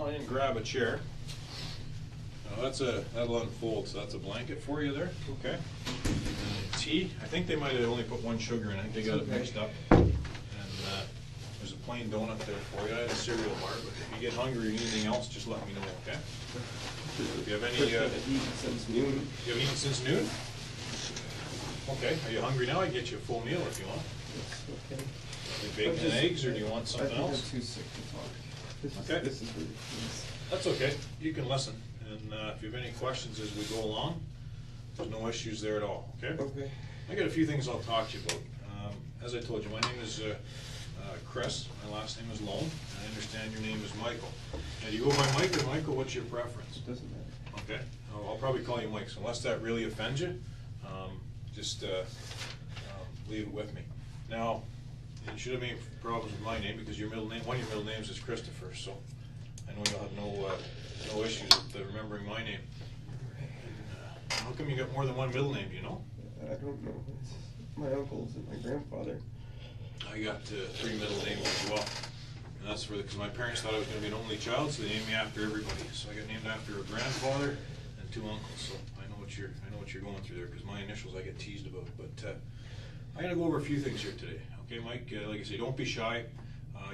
on in and grab a chair. Now that'll unfold, so that's a blanket for you there, okay? And tea, I think they might have only put one sugar in, I think they got it mixed up. And there's a plain donut there for you. I had a cereal bar, but if you get hungry or need anything else, just let me know, okay? If you have any, I've eaten since noon. You haven't eaten since noon? Okay, are you hungry now? I can get you a full meal if you want. Okay. Bacon and eggs, or do you want something else? I think I'm too sick to talk. Okay. This is ridiculous. That's okay, you can listen, and if you have any questions as we go along, there's no issues there at all, okay? Okay. I got a few things I'll talk to you about. As I told you, my name is Chris, my last name is Loam, and I understand your name is Michael. Now, do you go by Mike or Michael? What's your preference? It doesn't matter. Okay, I'll probably call you Mike, so unless that really offends you, just leave it with me. Now, you should have any problems with my name because your middle name, one of your middle names is Christopher, so I know you'll have no issues with remembering my name. And, how come you got more than one middle name, do you know? I don't know. It's my uncles and my grandfather. I got 3 middle names as well, and that's because my parents thought I was going to be an only child, so they named me after everybody. So I got named after a grandfather and 2 uncles. So I know what you're going through there, because my initials I get teased about. But I'm gonna go over a few things here today. Okay, Mike. Like I say, don't be shy.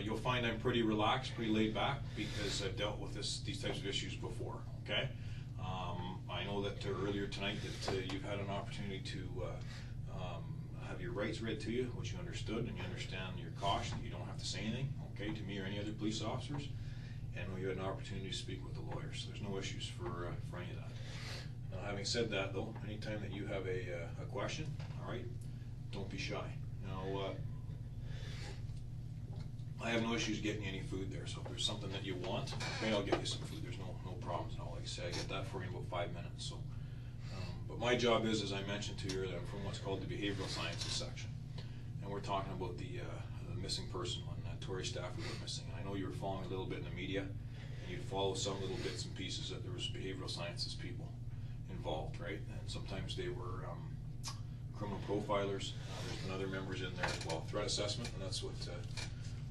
You'll find I'm pretty relaxed, pretty laid back, because I've dealt with these types of issues before. Okay. I know that earlier tonight that you've had an opportunity to have your rights read to you, which you understood, and you understand your caution. You don't have to say anything, okay, to me or any other police officers. And you had an opportunity to speak with the lawyer, so there's no issues for any of that. Now, having said that, though, anytime that you have a question, all right, don't be shy. Now, I have no issues getting you any food there, so if there's something that you want, okay, I'll get you some food. There's no problems at all. Like I say, I get that for you in about 5 minutes. So, but my job is, as I mentioned to you earlier, I'm from what's called the Behavioural Sciences section, and we're talking about the missing person when Tori Stafford went missing. And I know you were following a little bit in the media, and you'd follow some little bits and pieces that there was behavioural sciences people involved, right? And sometimes they were criminal profilers. There's been other members in there as well. Threat assessment, and that's what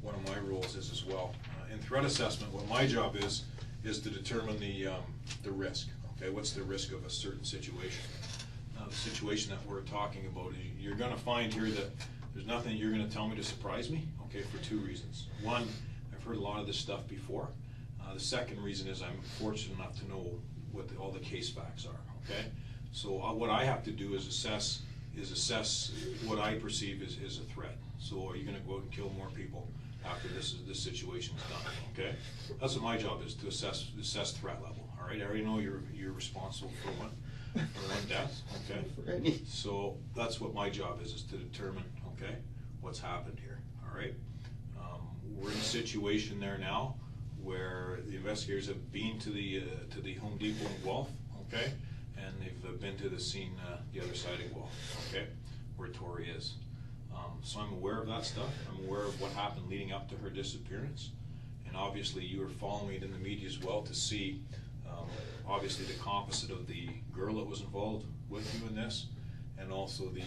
one of my roles is as well. In threat assessment, what my job is to determine the risk. Okay, what's the risk of a certain situation? The situation that we're talking about, you're going to find here that there's nothing you're going to tell me to surprise me. Okay, for 2 reasons. One, I've heard a lot of this stuff before. The second reason is I'm fortunate enough to know what all the case facts are. Okay, so what I have to do is assess what I perceive is a threat. So are you going to go out and kill more people after this situation is done? Okay, that's what my job is, to assess threat level. All right, I already know you're responsible for one death. Okay, so that's what my job is to determine, okay, what's happened here. All right, we're in a situation there now where the investigators have been to the Home Depot in Guelph. Okay, and they've been to the scene the other side of Guelph. Okay, where Tori is. So I'm aware of that stuff. I'm aware of what happened leading up to her disappearance, and obviously you were following it in the media as well to see obviously the composite of the girl that was involved with you in this, and also the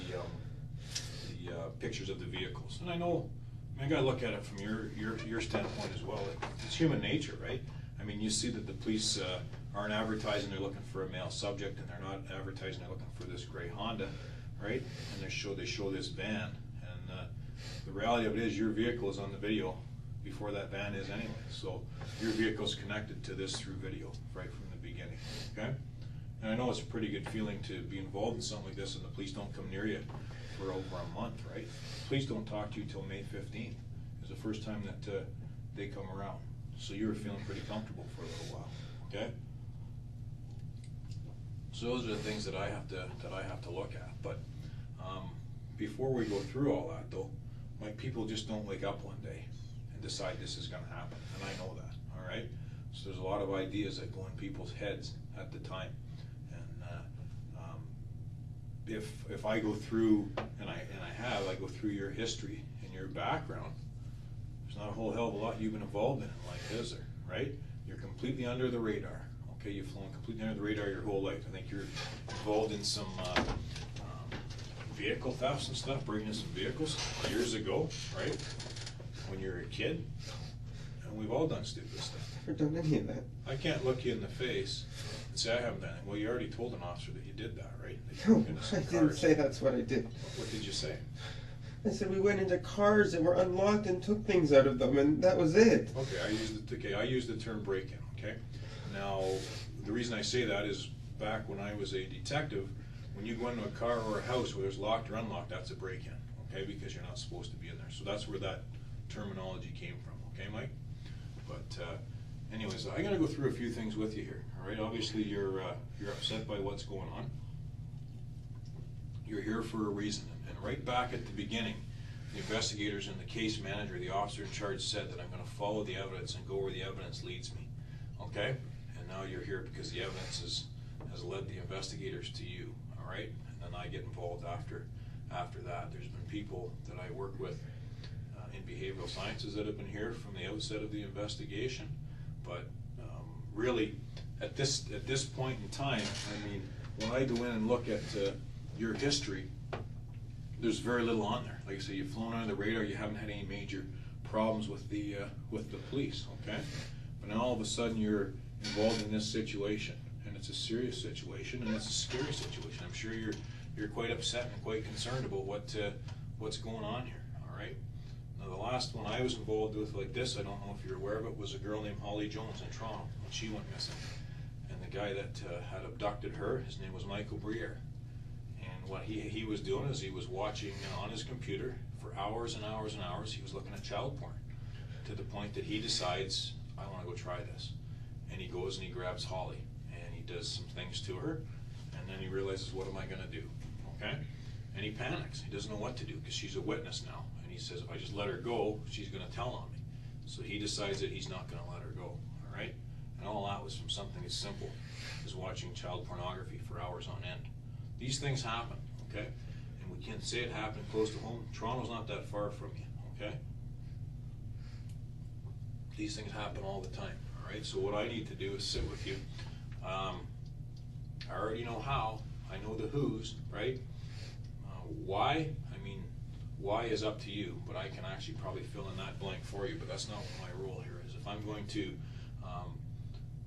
pictures of the vehicles. And I know, I gotta look at it from your standpoint as well. It's human nature, right? I mean, you see that the police aren't advertising they're looking for a male subject, and they're not advertising they're looking for this gray Honda, right? And they show this van, and the reality of it is your vehicle is on the video before that van is anyway. So your vehicle's connected to this through video right from the beginning. Okay? And I know it's a pretty good feeling to be involved in something like this, and the police don't come near you for over a month, right? Police don't talk to you till May 15th. It's the first time that they come around. So you were feeling pretty comfortable for a little while. Okay? So those are the things that I have to look at. But before we go through all that, though, like, people just don't wake up one day and decide this is going to happen, and I know that. All right. So there's a lot of ideas that go in people's heads at the time, and if I go through, and I go through your history and your background, there's not a whole hell of a lot you've been involved in life, is there? Right? You're completely under the radar. Okay, you've flown completely under the radar your whole life. I think you're involved in some vehicle thefts and stuff, breaking in some vehicles years ago, right? When you were a kid. And we've all done stupid stuff. never done any of that. I can't look you in the face and say I haven't done it. Well, you already told an officer that you did that, right? That you No, broke into some I didn't cars. say that's what I did. What did you say? I said we went into cars that were unlocked and took things out of them, and that was it. Okay, I used the term break-in, okay? Now, the reason I say that is back when I was a detective, when you go into a car or a house where there's locked or unlocked, that's a break-in, okay? Because you're not supposed to be in there. So that's where that terminology came from, okay, Mike? But anyways, I gotta go through a few things with you here, all right? Obviously, you're upset by what's going on. You're here for a reason. And right back at the beginning, the investigators and the case manager, the officer in charge, said that I'm going to follow the evidence and go where the evidence leads me. Okay? And now you're here because the evidence has led the investigators to you. All right? And then I get involved after that. There's been people that I work with in behavioral sciences that have been here from the outset of the investigation. But really, at this point in time, I mean, when I go in and look at your history, there's very little on there. Like I say, you've flown under the radar. You haven't had any major problems with the police. Okay, but now all of a sudden you're involved in this situation, and it's a serious situation, and it's a scary situation. I'm sure you're quite upset and quite concerned about what's going on here. All right. Now the last one I was involved with like this, I don't know if you're aware of it, was a girl named Holly Jones in Toronto when she went missing, and the guy that had abducted her, his name was Michael Briere. And what he was doing is he was watching on his computer for hours and hours and hours. He was looking at child porn to the point that he decides, I want to go try this. And he goes and he grabs Holly and he does some things to her, and then he realizes, what am I going to do? Okay? And he panics. He doesn't know what to do because she's a witness now. And he says, if I just let her go, she's going to tell on me. So he decides that he's not going to let her go. All right? And all that was from something as simple as watching child pornography for hours on end. These things happen, okay? And we can't say it happened close to home. Toronto's not that far from you, okay? These things happen all the time, all right? So what I need to do is sit with you. I already know how. I know the who's, right? Why? I mean, why is up to you, but I can actually probably fill in that blank for you, but that's not what my role here is. If I'm going to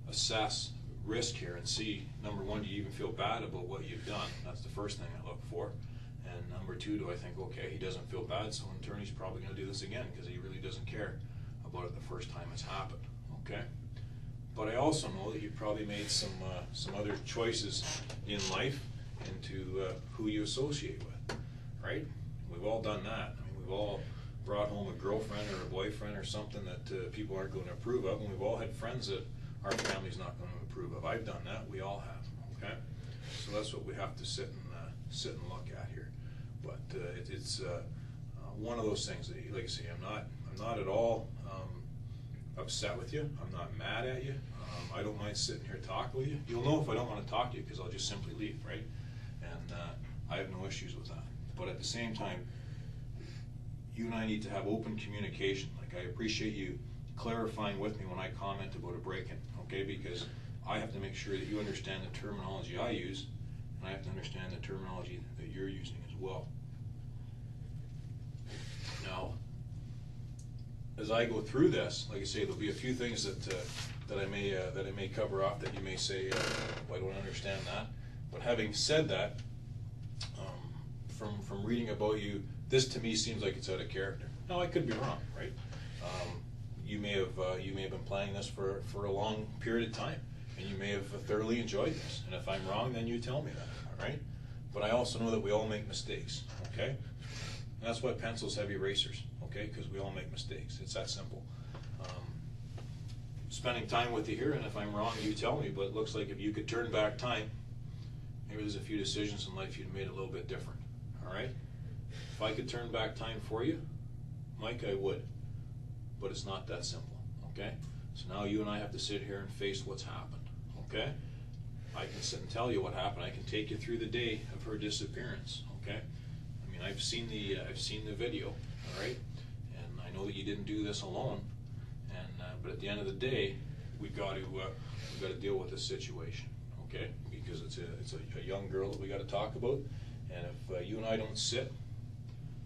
assess risk here and see, number one, do you even feel bad about what you've done? That's the first thing I look for. And number two, do I think, okay, he doesn't feel bad, so in turn he's probably going to do this again because he really doesn't care about it the first time it's happened, okay? But I also know that you've probably made some other choices in life into who you associate with, right? We've all done that. I mean, we've all brought home a girlfriend or a boyfriend or something that people aren't going to approve of, and we've all had friends that our family's not going to approve of. I've done that. We all have. Okay, so that's what we have to sit and look at here. But it's one of those things that, like I say, I'm not at all upset with you. I'm not mad at you. I don't mind sitting here talking with you. You'll know if I don't want to talk to you because I'll just simply leave, right? And I have no issues with that. But at the same time, you and I need to have open communication. Like, I appreciate you clarifying with me when I comment about a break-in, okay? Because I have to make sure that you understand the terminology I use, and I have to understand the terminology that you're using as well. Now, as I go through this, like I say, there'll be a few things that I may cover off that you may say, well, I don't understand that. But having said that, from reading about you, this to me seems like it's out of character. Now, I could be wrong, right? You may have been planning this for a long period of time, and you may have thoroughly enjoyed this. And if I'm wrong, then you tell me that, all right? But I also know that we all make mistakes, okay? And that's why pencils have erasers, okay? Because we all make mistakes. It's that simple. Spending time with you here, and if I'm wrong, you tell me. But it looks like if you could turn back time, maybe there's a few decisions in life you'd made a little bit different, all right? If I could turn back time for you, Mike, I would. But it's not that simple, okay? So now you and I have to sit here and face what's happened, okay? I can sit and tell you what happened. I can take you through the day of her disappearance, okay? I mean, I've seen the video, all right? And I know that you didn't do this alone. And but at the end of the day, we've got to deal with this situation, okay? Because it's a young girl that we got to talk about. And if you and I don't sit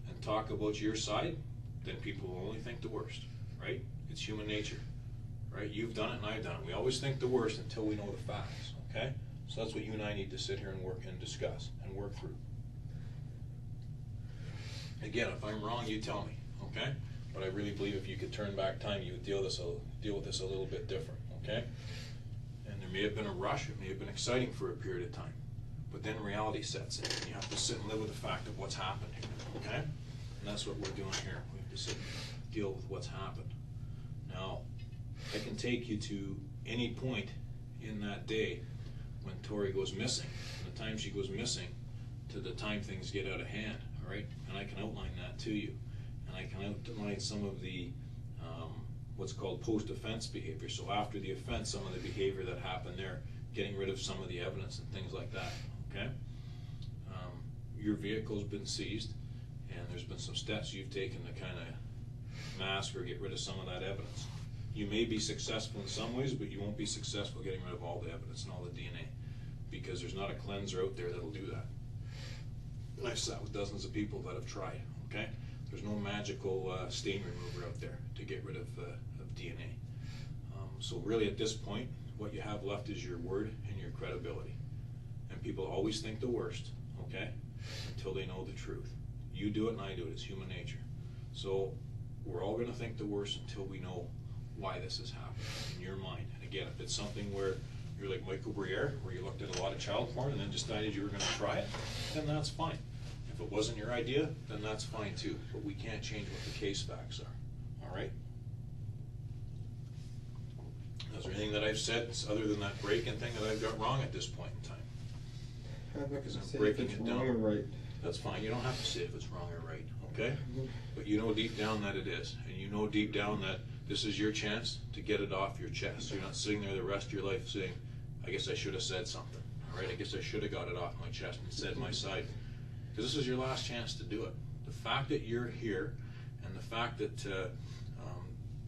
and talk about your side, then people will only think the worst, right? It's human nature, right? You've done it and I've done it. We always think the worst until we know the facts, okay? So that's what you and I need to sit here and work and discuss and work through. Again, if I'm wrong, you tell me, okay? But I really believe if you could turn back time, you would deal with this a little bit different, okay? And there may have been a rush, it may have been exciting for a period of time, but then reality sets in, and you have to sit and live with the fact of what's happened here, okay? And that's what we're doing here. We have to sit and deal with what's happened. Now, I can take you to any point in that day when Tori goes missing, from the time she goes missing to the time things get out of hand, all right? And I can outline that to you. And I can outline some of the, what's called post-offense behavior. So after the offense, some of the behavior that happened there, getting rid of some of the evidence and things like that, okay? Your vehicle's been seized, and there's been some steps you've taken to kind of mask or get rid of some of that evidence. You may be successful in some ways, but you won't be successful getting rid of all the evidence and all the DNA, because there's not a cleanser out there that'll do that. And I've sat with dozens of people that have tried, okay? There's no magical stain remover out there to get rid of DNA. So really at this point, what you have left is your word and your credibility. And people always think the worst, okay? Until they know the truth. You do it and I do it, it's human nature. So we're all gonna think the worst until we know why this has happened in your mind. And again, if it's something where you're like Michael Briere, where you looked at a lot of child porn and then decided you were gonna try it, then that's fine. If it wasn't your idea, then that's fine too. But we can't change what the case facts are, all right? Is there anything that I've said other than that break-in thing that I've got wrong at this point in time? I'm not Because gonna I'm say breaking if it's it down. wrong or right. That's fine, you don't have to say if it's wrong or right, okay? But you know deep down that it is, and you know deep down that this is your chance to get it off your chest. You're not sitting there the rest of your life saying, I guess I should have said something, all right? I guess I should have got it off my chest and said my side. Because this is your last chance to do it. The fact that you're here, and the fact that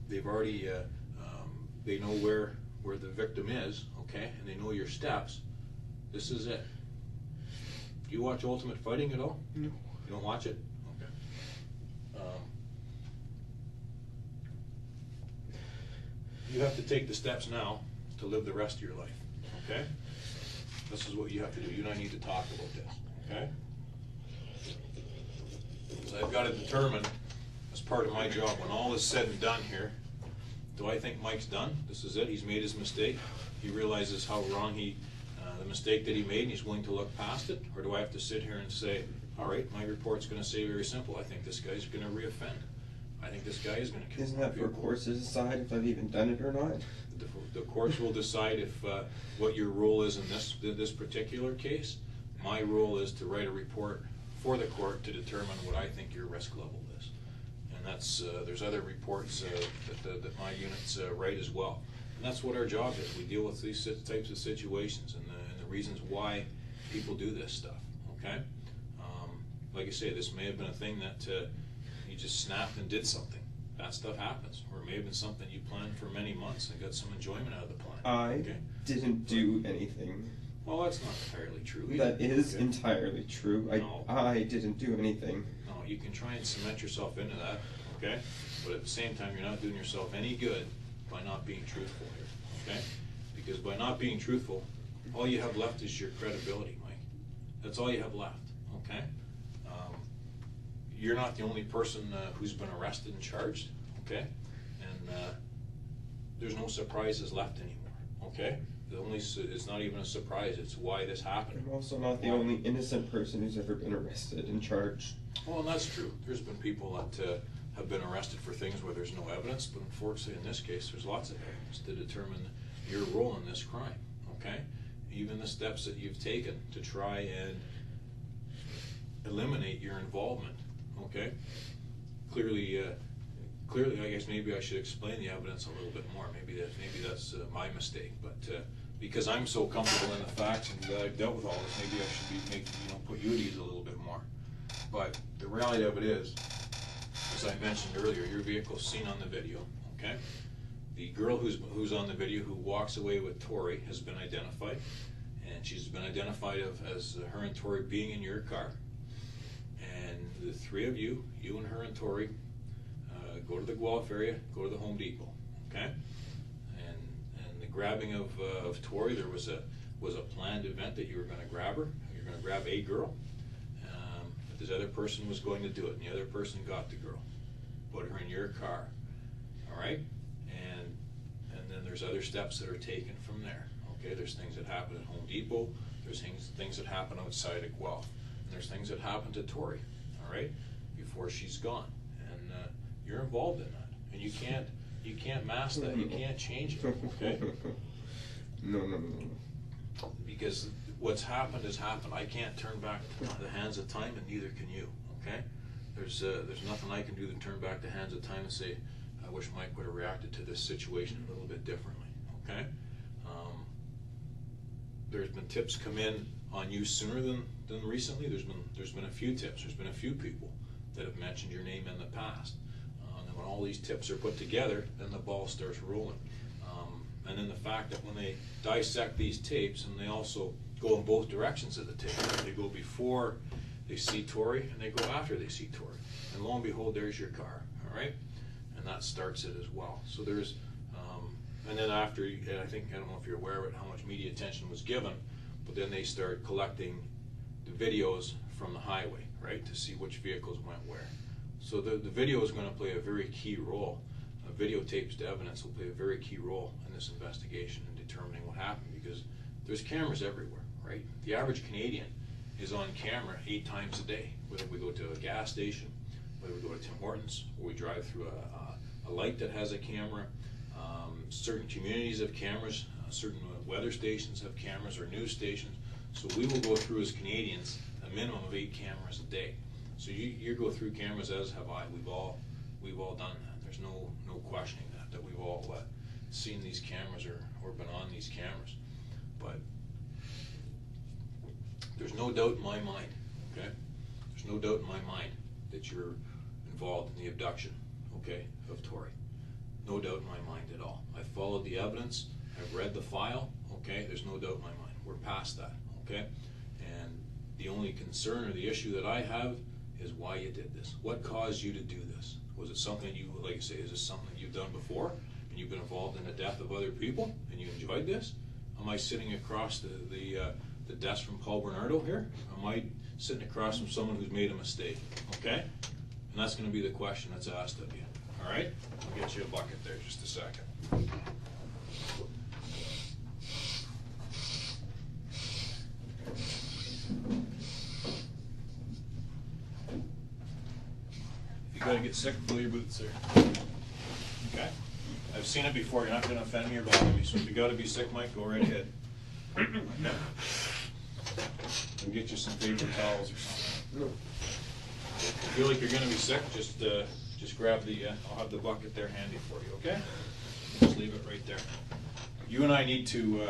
they've already, they know where the victim is, okay, and they know your steps, this is it. Do you watch Ultimate Fighting at all? No. You don't watch it? Okay. You have to take the steps now to live the rest of your life, okay? This is what you have to do. You and I need to talk about this, okay? So I've got to determine, as part of my job, when all is said and done here, do I think Mike's done? This is it, he's made his mistake, he realizes how wrong the mistake that he made, and he's willing to look past it? Or do I have to sit here and say, all right, my report's going to say very simple, I think this guy's going to reoffend. I think this guy is going to kill Isn't that for courts to decide if I've even done it or not? The courts will decide if what your role is in this particular case. My role is to write a report for the court to determine what I think your risk level is. And that's, there's other reports that my units write as well. And that's what our job is. We deal with these types of situations and the reasons why people do this stuff, okay? Like I say, this may have been a thing that you just snapped and did something. That stuff happens. Or it may have been something you planned for many months and got some enjoyment out of the plan. I didn't do anything. Well, that's not entirely true either. That is entirely true. No. I didn't do anything. No, you can try and cement yourself into that, okay? But at the same time, you're not doing yourself any good by not being truthful here, okay? Because by not being truthful, all you have left is your credibility, Mike. That's all you have left, okay? You're not the only person who's been arrested and charged, okay? And there's no surprises left anymore, okay? It's not even a surprise, it's why this happened. I'm also not the only innocent person who's ever been arrested and charged. Well, and that's true. There's been people that have been arrested for things where there's no evidence, but unfortunately in this case, there's lots of evidence to determine your role in this crime, okay? Even the steps that you've taken to try and eliminate your involvement, okay? Clearly, I guess maybe I should explain the evidence a little bit more. Maybe that's my mistake. But because I'm so comfortable in the facts and that I've dealt with all this, maybe I should be put you at ease a little bit more. But the reality of it is, as I mentioned earlier, your vehicle's seen on the video. Okay, the girl who's on the video who walks away with Tori has been identified, and she's been identified as her and Tori being in your car. And the three of you and her and Tori, go to the Guelph area, go to the Home Depot, okay? grabbing of Tori, there was a planned event that you were going to grab her. You're going to grab a girl. But this other person was going to do it, and the other person got the girl, put her in your car. All right, and then there's other steps that are taken from there. Okay, there's things that happen at Home Depot. There's things that happen outside of Guelph. And there's things that happen to Tori. All right, before she's gone, and you're involved in that, and you can't mask that. You can't change it. Okay. No. Because what's happened has happened. I can't turn back the hands of time, and neither can you. Okay. There's nothing I can do to turn back the hands of time and say, I wish Mike would have reacted to this situation a little bit differently. Okay. There's been tips come in on you sooner than recently. There's been a few tips. There's been a few people that have mentioned your name in the past. And when all these tips are put together, then the ball starts rolling. And then the fact that when they dissect these tapes, and they also go in both directions of the tape, they go before they see Tori, and they go after they see Tori. And lo and behold, there's your car. All right, and that starts it as well. So there's. And then after, I don't know if you're aware of it, how much media attention was given, but then they start collecting the videos from the highway, right, to see which vehicles went where. So the video is going to play a very key role. Videotapes to evidence will play a very key role in this investigation in determining what happened, because there's cameras everywhere, right? The average Canadian is on camera 8 times a day, whether we go to a gas station, whether we go to Tim Hortons, or we drive through a light that has a camera. Certain communities have cameras, certain weather stations have cameras, or news stations. So we will go through as Canadians a minimum of 8 cameras a day. So you go through cameras, as have I. We've all done that. There's no questioning that we've all seen these cameras or been on these cameras. But there's no doubt in my mind, okay? There's no doubt in my mind that you're involved in the abduction, okay, of Tori. No doubt in my mind at all. I've followed the evidence. I've read the file. Okay, there's no doubt in my mind. We're past that. Okay, and the only concern or the issue that I have is why you did this. What caused you to do this? Was it something you, like you say, is this something you've done before and you've been involved in the death of other people and you enjoyed this? Am I sitting across the desk from Paul Bernardo here? Am I sitting across from someone who's made a mistake? Okay, and that's going to be the question that's asked of you. All right, I'll get you a bucket there just a second. If you gotta get sick, pull your boots there. Okay, I've seen it before. You're not gonna offend me or bother me. So if you gotta be sick, Mike, go right ahead. Okay. I'll get you some paper towels or something. No. If you feel like you're gonna be sick, just grab the, I'll have the bucket there handy for you, okay? Just leave it right there. You and I need to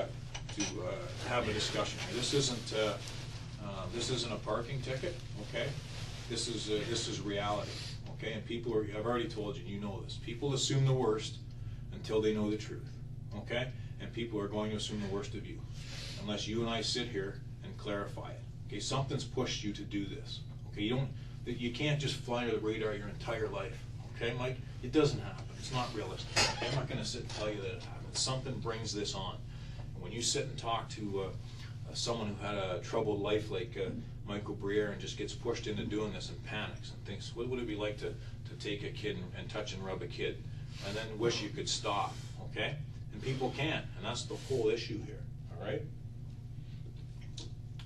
have a discussion here. This isn't a parking ticket, okay? This is reality, okay? And people are, I've already told you, you know this. People assume the worst until they know the truth, okay? And people are going to assume the worst of you, unless you and I sit here and clarify it. Okay, something's pushed you to do this, okay? You can't just fly under the radar your entire life, okay, Mike? It doesn't happen. It's not realistic. Okay? I'm not going to sit and tell you that it happens. Something brings this on. And when you sit and talk to someone who had a troubled life like Michael Briere and just gets pushed into doing this and panics and thinks, what would it be like to take a kid and touch and rub a kid, and then wish you could stop, okay? And people can't, and that's the whole issue here, all right?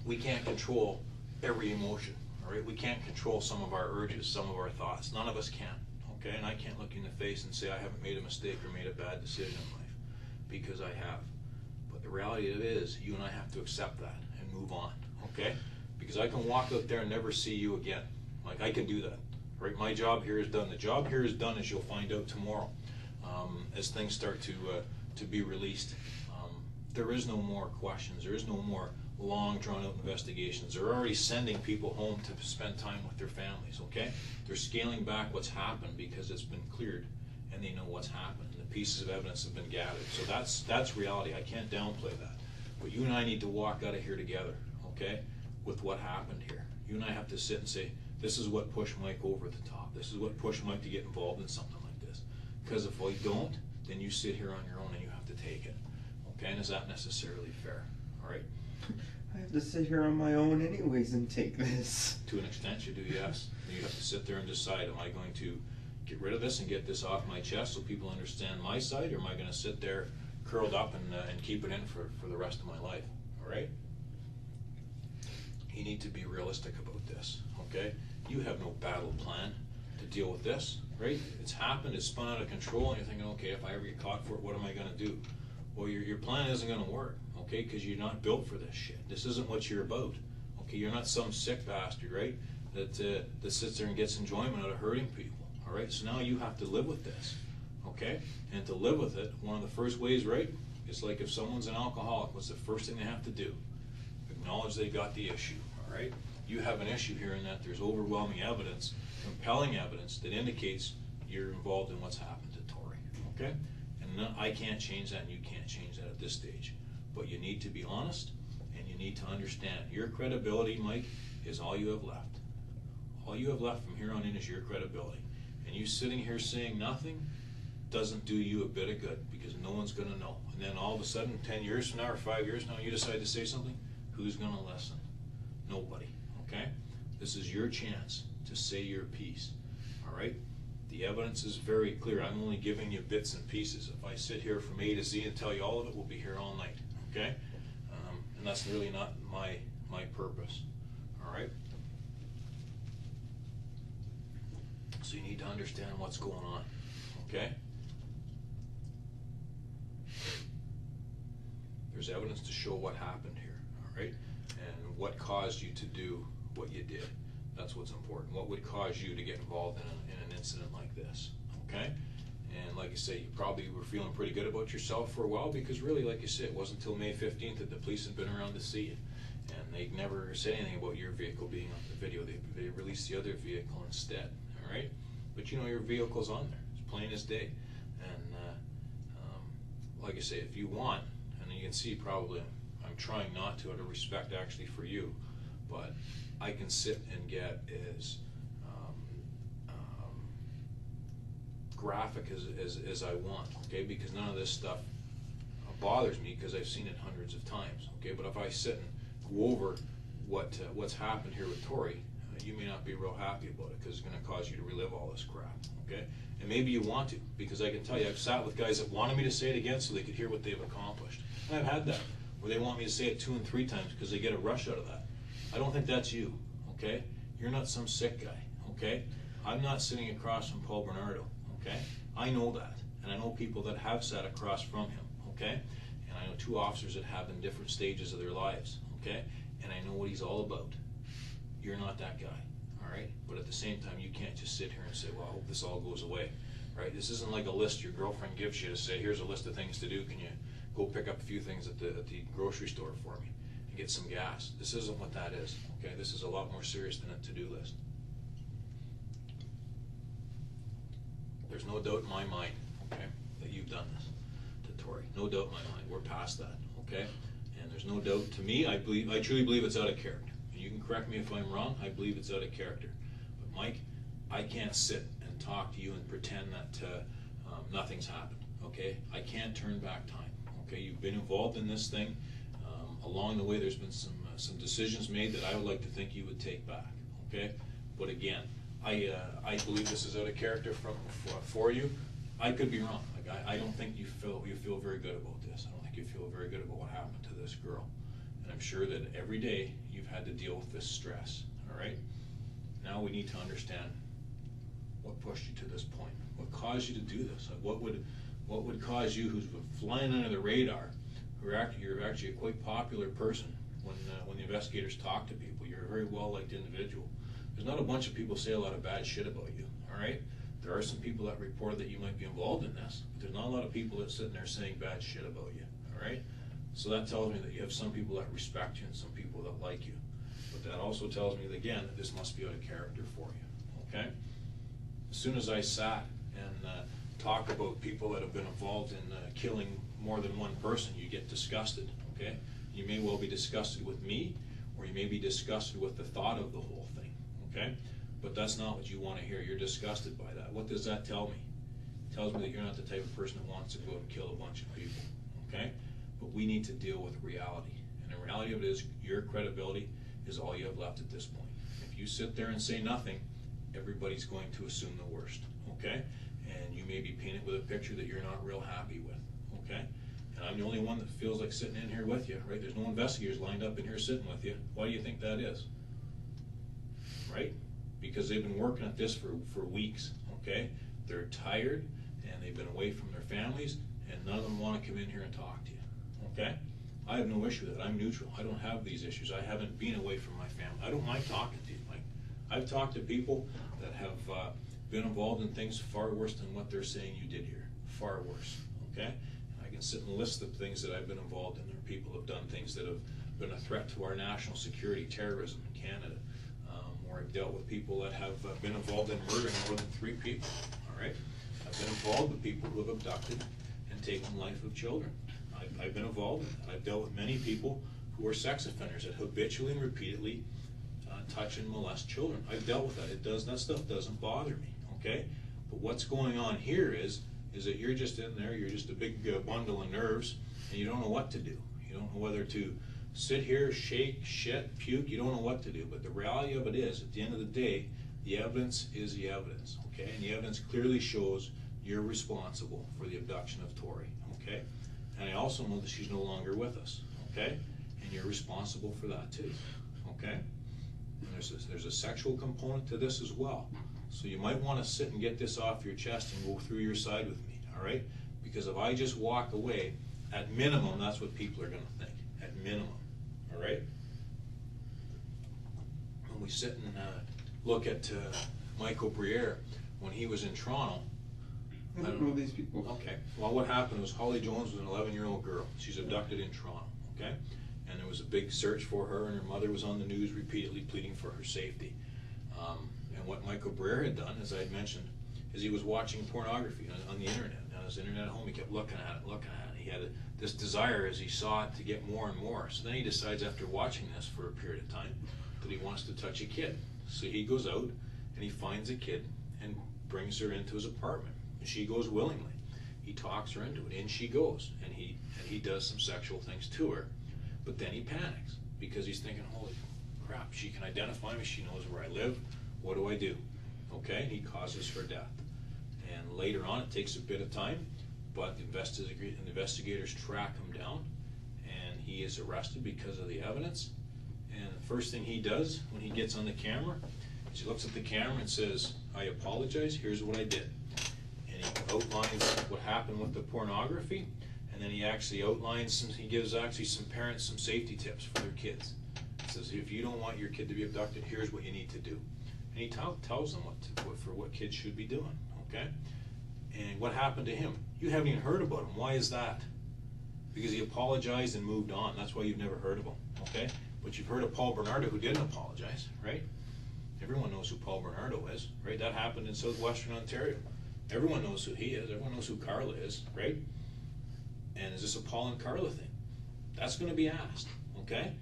We can't control every emotion. All right, we can't control some of our urges, some of our thoughts. None of us can, okay? And I can't look you in the face and say I haven't made a mistake or made a bad decision in life, because I have. But the reality of it is, you and I have to accept that and move on, okay? Because I can walk out there and never see you again. Like, I can do that, right? My job here is done. The job here is done, as you'll find out tomorrow, as things start to be released. There is no more questions. There is no more long drawn-out investigations. They're already sending people home to spend time with their families, okay? They're scaling back what's happened because it's been cleared and they know what's happened. And the pieces of evidence have been gathered. So that's reality. I can't downplay that. But you and I need to walk out of here together, okay, with what happened here. You and I have to sit and say, this is what pushed Mike over the top. This is what pushed Mike to get involved in something like this. Because if I don't, then you sit here on your own and you have to take it, Okay, and is that necessarily fair? All right? I have to sit here on my own anyways and take this. To an extent you do, yes. You have to sit there and decide, am I going to get rid of this and get this off my chest so people understand my side, or am I going to sit there curled up and keep it in for the rest of my life? All right? You need to be realistic about this, okay? You have no battle plan to deal with this, right? It's happened, it's spun out of control, and you're thinking, okay, if I ever get caught for it, what am I going to do? Well, your plan isn't going to work, okay? Because you're not built for this shit. This isn't what you're about, okay? You're not some sick bastard, right? That sits there and gets enjoyment out of hurting people, all right? So now you have to live with this, okay? And to live with it, one of the first ways, right, is like if someone's an alcoholic, what's the first thing they have to do? Acknowledge they got the issue, all right? You have an issue here in that there's overwhelming evidence, compelling evidence that indicates you're involved in what's happened to Tori, okay? And I can't change that and you can't change that at this stage. But you need to be honest and you need to understand your credibility, Mike, is all you have left. All you have left from here on in is your credibility. And you sitting here saying nothing doesn't do you a bit of good because no one's going to know. And then all of a sudden, 10 years from now or 5 years from now, you decide to say something, who's going to listen? Nobody, okay? This is your chance to say your piece, all right? The evidence is very clear. I'm only giving you bits and pieces. If I sit here from A to Z and tell you all of it, we'll be here all night, okay? And that's really not my purpose, all right? So you need to understand what's going on, okay? There's evidence to show what happened here, all right? And what caused you to do what you did. That's what's important. What would cause you to get involved in an incident like this, okay? And like I say, you probably were feeling pretty good about yourself for a while because really, like you said, it wasn't until May 15th that the police had been around to see you. And they never said anything about your vehicle being on the video. They released the other vehicle instead, all right? But you know your vehicle's on there. It's plain as day. And like I say, if you want, and you can see probably I'm trying not to out of respect actually for you, but I can sit and get as graphic as I want, okay? Because none of this stuff bothers me because I've seen it hundreds of times, okay? But if I sit and go over what's happened here with Tori, you may not be real happy about it because it's going to cause you to relive all this crap, okay? And maybe you want to, because I can tell you I've sat with guys that wanted me to say it again so they could hear what they've accomplished. And I've had that, where they want me to say it 2 and 3 times because they get a rush out of that. I don't think that's you, okay? You're not some sick guy, okay? I'm not sitting across from Paul Bernardo, okay? I know that, and I know people that have sat across from him, okay? And I know 2 officers that have in different stages of their lives, okay? And I know what he's all about. You're not that guy, all right? But at the same time, you can't just sit here and say, well, I hope this all goes away, right? This isn't like a list your girlfriend gives you to say, here's a list of things to do. Can you go pick up a few things at the grocery store for me and get some gas? This isn't what that is, okay? This is a lot more serious than a to-do list. There's no doubt in my mind, okay, that you've done this to Tori. No doubt in my mind. We're past that, okay? And there's no doubt to me, I truly believe it's out of character. You can correct me if I'm wrong, I believe it's out of character. But Mike, I can't sit and talk to you and pretend that nothing's happened, okay? I can't turn back time, okay? You've been involved in this thing. Along the way, there's been some decisions made that I would like to think you would take back, okay? But again, I believe this is out of character for you. I could be wrong. Like I don't think you feel very good about this. I don't think you feel very good about what happened to this girl. And I'm sure that every day you've had to deal with this stress, all right? Now we need to understand what pushed you to this point. What caused you to do this? Like what would cause you, who's been flying under the radar, you're actually a quite popular person when the investigators talk to people. You're a very well-liked individual. There's not a bunch of people say a lot of bad shit about you, all right? There are some people that report that you might be involved in this, but there's not a lot of people that sitting there saying bad shit about you, all right? So that tells me that you have some people that respect you and some people that like you. But that also tells me, again, that this must be out of character for you, okay? As soon as I sat and talk about people that have been involved in killing more than one person, you get disgusted, okay? You may well be disgusted with me, or you may be disgusted with the thought of the whole thing, okay? But that's not what you want to hear. You're disgusted by that. What does that tell me? It tells me that you're not the type of person that wants to go out and kill a bunch of people, okay? But we need to deal with reality. And the reality of it is, your credibility is all you have left at this point. If you sit there and say nothing, everybody's going to assume the worst, okay? And you may be painted with a picture that you're not real happy with, okay? And I'm the only one that feels like sitting in here with you, right? There's no investigators lined up in here sitting with you. Why do you think that is? Right? Because they've been working at this for weeks, okay? They're tired, and they've been away from their families, and none of them want to come in here and talk to you, okay? I have no issue with it. I'm neutral. I don't have these issues. I haven't been away from my family. I don't mind talking to you. Like, I've talked to people that have been involved in things far worse than what they're saying you did here. Far worse, okay? And I can sit and list the things that I've been involved in. There are people who have done things that have been a threat to our national security, terrorism in Canada. Or I've dealt with people that have been involved in murdering more than 3 people, all right? I've been involved with people who have abducted and taken the life of children. I've been involved in that. I've dealt with many people who are sex offenders that habitually and repeatedly touch and molest children. I've dealt with that. That stuff doesn't bother me, okay? But what's going on here is that you're just in there, you're just a big bundle of nerves, and you don't know what to do. You don't know whether to sit here, shake, shit, puke, you don't know what to do. But the reality of it is, at the end of the day, the evidence is the evidence, okay? And the evidence clearly shows you're responsible for the abduction of Tori, okay? And I also know that she's no longer with us, okay? And you're responsible for that too, okay? And there's a sexual component to this as well. So you might want to sit and get this off your chest and go through your side with me, all right? Because if I just walk away, at minimum, that's what people are going to think, at minimum. All right. When we sit and look at Michael Briere when he was in Toronto. I don't know these people. Okay. Well, what happened was Holly Jones was an 11-year-old girl. She's abducted in Toronto. Okay. And there was a big search for her, and her mother was on the news repeatedly pleading for her safety. And what Michael Briere had done, as I had mentioned, is he was watching pornography on the internet. On his internet at home, he kept looking at it, looking at it. He had this desire as he saw it to get more and more. So then he decides, after watching this for a period of time, that he wants to touch a kid. So he goes out and he finds a kid and brings her into his apartment. And she goes willingly. He talks her into it. In she goes. And he does some sexual things to her. But then he panics because he's thinking, holy crap, she can identify me. She knows where I live. What do I do? Okay, and he causes her death. And later on, it takes a bit of time, but the investigators track him down, and he is arrested because of the evidence. And the first thing he does when he gets on the camera is he looks at the camera and says, I apologize, here's what I did. And he outlines what happened with the pornography, and then he actually outlines, he gives actually some parents some safety tips for their kids. He says, if you don't want your kid to be abducted, here's what you need to do. And he tells them what kids should be doing, okay? And what happened to him? You haven't even heard about him. Why is that? Because he apologized and moved on. That's why you've never heard of him, okay? But you've heard of Paul Bernardo, who didn't apologize, right? Everyone knows who Paul Bernardo is, right? That happened in southwestern Ontario. Everyone knows who he is. Everyone knows who Carla is, right? And is this a Paul and Carla thing? That's going to be asked, okay?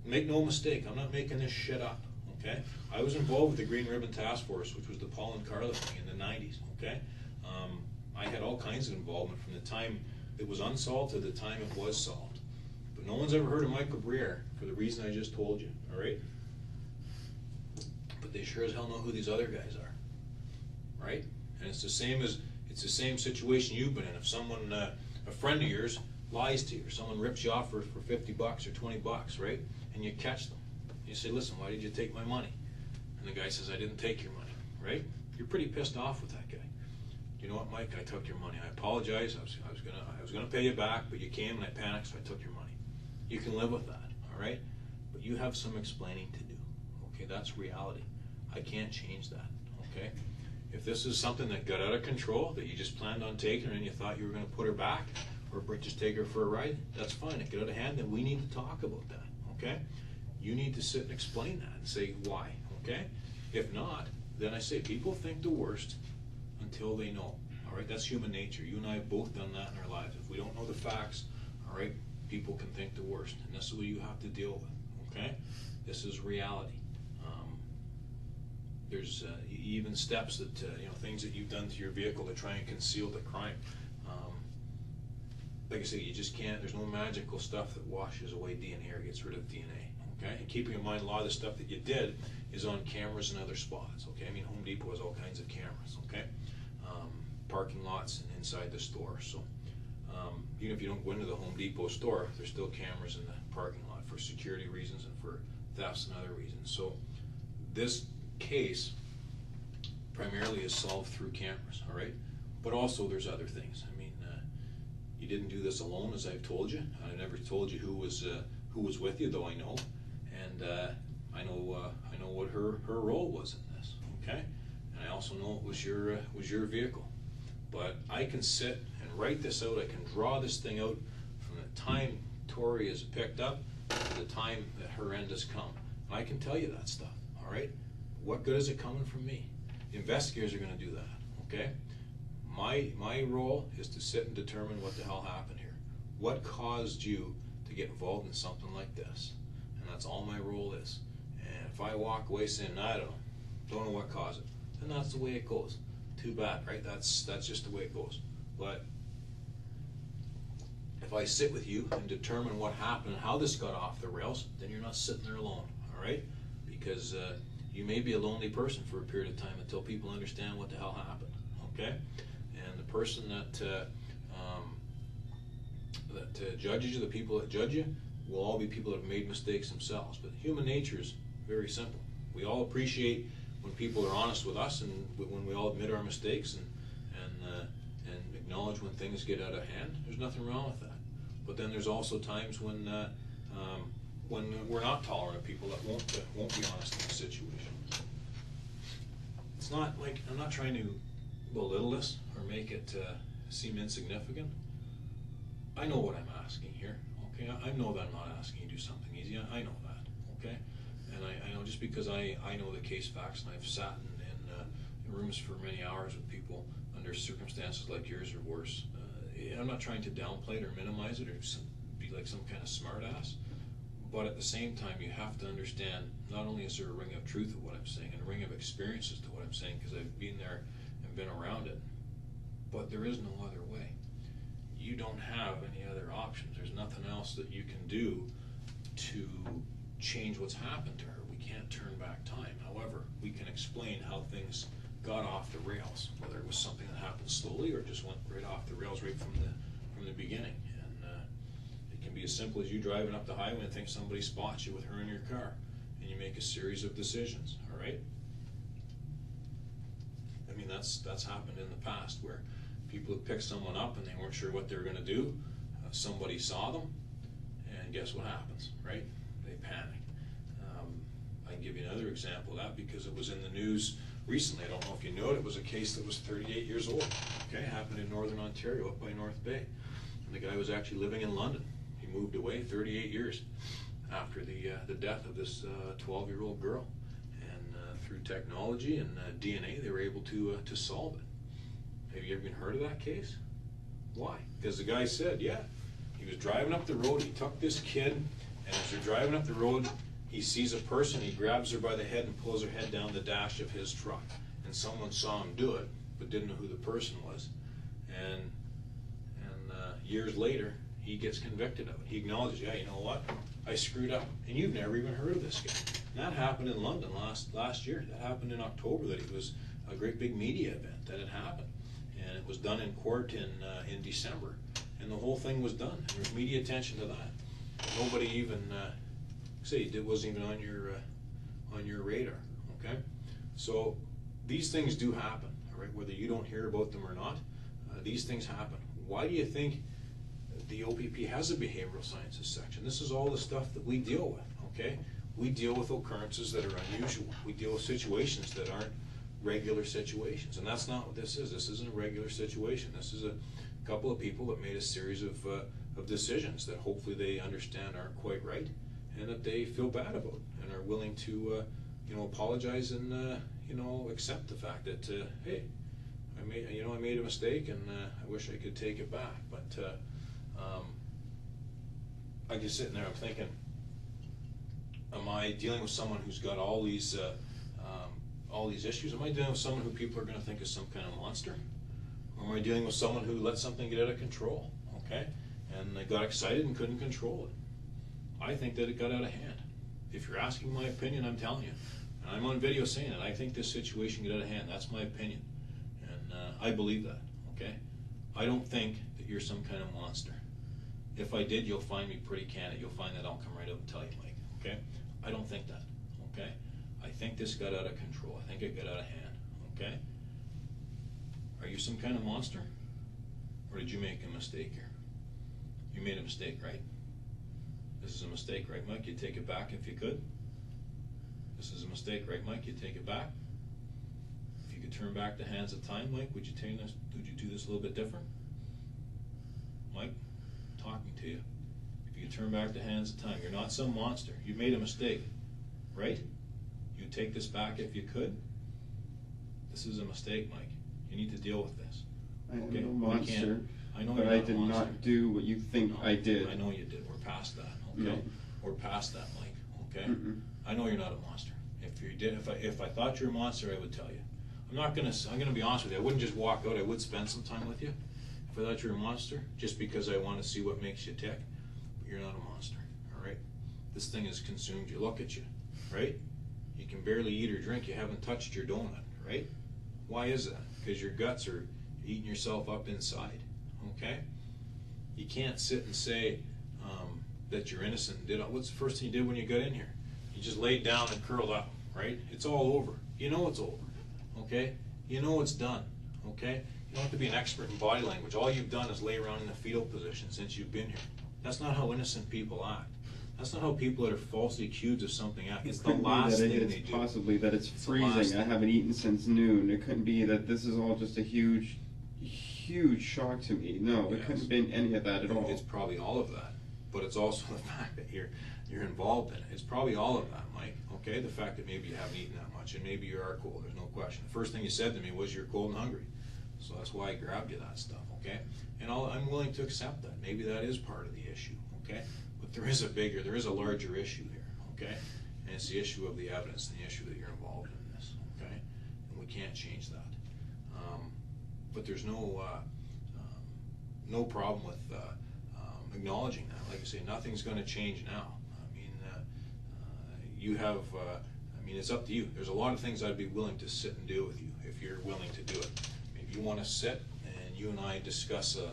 Make no mistake, I'm not making this shit up, okay? I was involved with the Green Ribbon Task Force, which was the Paul and Carla thing in the 90s, okay? I had all kinds of involvement from the time it was unsolved to the time it was solved. But no one's ever heard of Michael Briere for the reason I just told you, all right? But they sure as hell know who these other guys are, right? And it's the same situation you've been in. If someone, a friend of yours, lies to you, or someone rips you off for $50 or $20, right? And you catch them. You say, listen, why did you take my money? And the guy says, I didn't take your money, right? You're pretty pissed off with that guy. You know what, Mike? I took your money. I apologize. I was gonna pay you back, but you came and I panicked, so I took your money. You can live with that, all right? But you have some explaining to do. Okay, that's reality. I can't change that. Okay. If this is something that got out of control, that you just planned on taking her and you thought you were going to put her back, or just take her for a ride, that's fine. It got out of hand, then we need to talk about that. Okay. You need to sit and explain that and say why. Okay. If not, then I say people think the worst until they know. All right, that's human nature. You and I have both done that in our lives. If we don't know the facts, all right, people can think the worst, and this is what you have to deal with. Okay, this is reality. There's even steps that things that you've done to your vehicle to try and conceal the crime. like I say, you just can't, there's no magical stuff that washes away DNA or gets rid of DNA, okay? And keeping in mind, a lot of the stuff that you did is on cameras and other spots, okay? I mean, Home Depot has all kinds of cameras, okay? Parking lots and inside the store, so even if you don't go into the Home Depot store, there's still cameras in the parking lot for security reasons and for thefts and other reasons. So this case primarily is solved through cameras, all right? But also there's other things. I mean, you didn't do this alone, as I've told you. I never told you who was with you, though I know, and I know what her role was in this, okay? And I also know it was your vehicle. But I can sit and write this out. I can draw this thing out from the time Tori is picked up to the time that her end has come. And I can tell you that stuff, all right? What good is it coming from me? The investigators are going to do that, okay? My role is to sit and determine what the hell happened here. What caused you to get involved in something like this? And that's all my role is. And if I walk away saying, I don't know what caused it, then that's the way it goes. Too bad, right? That's just the way it goes. But if I sit with you and determine what happened and how this got off the rails, then you're not sitting there alone, all right? Because you may be a lonely person for a period of time until people understand what the hell happened, okay? And the person that judges you, the people that judge you, will all be people that have made mistakes themselves. But human nature is very simple. We all appreciate when people are honest with us, and when we all admit our mistakes and acknowledge when things get out of hand. There's nothing wrong with that. But then there's also times when we're not tolerant of people that won't be honest in a situation. It's not like, I'm not trying to belittle this or make it seem insignificant. I know what I'm asking here, okay? I know that I'm not asking you to do something easy. I know that, okay? And I know, just because I know the case facts, and I've sat in rooms for many hours with people under circumstances like yours or worse. I'm not trying to downplay it or minimize it or be like some kind of smart ass, but at the same time you have to understand, not only is there a ring of truth of what I'm saying and a ring of experiences to what I'm saying, because I've been there and been around it, but there is no other way. You don't have any other options. There's nothing else that you can do to change what's happened to her. We can't turn back time. However, we can explain how things got off the rails, whether it was something that happened slowly or just went right off the rails right from the beginning. And it can be as simple as you driving up the highway and think somebody spots you with her in your car, and you make a series of decisions, all right? I mean, that's happened in the past, where people have picked someone up and they weren't sure what they were going to do. Somebody saw them, and guess what happens, right? They panic. I can give you another example of that because it was in the news recently. I don't know if you know it. It was a case that was 38 years old. Okay, happened in Northern Ontario, up by North Bay. And the guy was actually living in London. He moved away 38 years after the death of this 12-year-old girl. And through technology and DNA, they were able to solve it. Have you ever even heard of that case? Why? Because the guy said, yeah, he was driving up the road. He took this kid, and as they're driving up the road, he sees a person, he grabs her by the head and pulls her head down the dash of his truck. And someone saw him do it, but didn't know who the person was. And years later, he gets convicted of it. He acknowledges, yeah, you know what? I screwed up. And you've never even heard of this guy. And that happened in London last year. That happened in October, that it was a great big media event that had happened. And it was done in court in December. And the whole thing was done. And there was media attention to that. Nobody even... it wasn't even on your radar, okay? So these things do happen, all right? Whether you don't hear about them or not, these things happen. Why do you think the OPP has a behavioral sciences section? This is all the stuff that we deal with, okay? We deal with occurrences that are unusual. We deal with situations that aren't regular situations, and that's not what this is. This isn't a regular situation. This is a couple of people that made a series of decisions that hopefully they understand aren't quite right, and that they feel bad about, and are willing to, apologize and, accept the fact that, hey, I made a mistake, and I wish I could take it back. But I'm just sitting there, I'm thinking, am I dealing with someone who's got all these issues? Am I dealing with someone who people are going to think is some kind of monster? Or am I dealing with someone who lets something get out of control? Okay, and they got excited and couldn't control it. I think that it got out of hand. If you're asking my opinion, I'm telling you, and I'm on video saying it, I think this situation got out of hand. That's my opinion, and I believe that, okay? I don't think that you're some kind of monster. If I did, you'll find me pretty candid. You'll find that I'll come right up and tell you, Mike, okay? I don't think that, okay? I think this got out of control. I think it got out of hand, okay? Are you some kind of monster? Or did you make a mistake here? You made a mistake, right? This is a mistake, right, Mike? You'd take it back if you could? This is a mistake, right, Mike? You'd take it back? If you could turn back the hands of time, Mike, would you do this a little bit different? Mike, talking to you. If you could turn back the hands of time, you're not some monster. You made a mistake, right? You'd take this back if you could? This is a mistake, Mike. You need to deal with this. I am no monster, I know but you're I not a did monster. not do what you think No, I did. I know you did. We're past that, okay? No. We're past that, Mike, okay? Mm-mm. I know you're not a monster. If you did, if I thought you're a monster, I would tell you. I'm gonna be honest with you. I wouldn't just walk out. I would spend some time with you. If I thought you're a monster, just because I want to see what makes you tick. But you're not a monster, all right? This thing has consumed you. Look at you, right? You can barely eat or drink. You haven't touched your donut, right? Why is that? Because your guts are eating yourself up inside, okay? You can't sit and say that you're innocent and did all. What's the first thing you did when you got in here? You just laid down and curled up, right? It's all over. You know it's over, okay? You know it's done, okay? You don't have to be an expert in body language. All you've done is lay around in the fetal position since you've been here. That's not how innocent people act. That's not how people that are falsely accused of something act. It's the last thing they do. It's possibly that it's the last freezing. I thing. haven't eaten since noon. It couldn't be that this is all just a huge shock to me. No, it Yes. couldn't have been any of that at all. It's probably all of that, but it's also the fact that you're involved in it. It's probably all of that, Mike, okay? The fact that maybe you haven't eaten that much, and maybe you are cold, there's no question. The first thing you said to me was you're cold and hungry, so that's why I grabbed you that stuff, okay? And I'm willing to accept that. Maybe that is part of the issue, okay? But there is a larger issue here, okay? And it's the issue of the evidence and the issue that you're involved in this, okay? And we can't change that. But there's no problem with acknowledging that. Like I say, nothing's going to change now. I mean, you have, it's up to you. There's a lot of things I'd be willing to sit and do with you if you're willing to do it. If you want to sit and you and I discuss an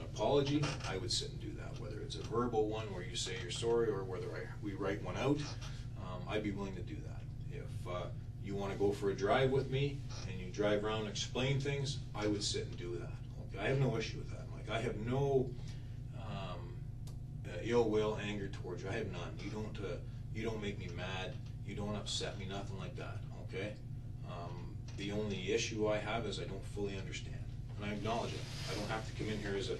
apology, I would sit and do that. Whether it's a verbal one where you say you're sorry or whether we write one out, I'd be willing to do that. If you want to go for a drive with me and you drive around and explain things, I would sit and do that. Okay? I have no issue with that, Mike. I have no ill will, anger towards you. I have none. You don't make me mad. You don't upset me. Nothing like that. Okay. The only issue I have is I don't fully understand, and I acknowledge it. I don't have to come in here as a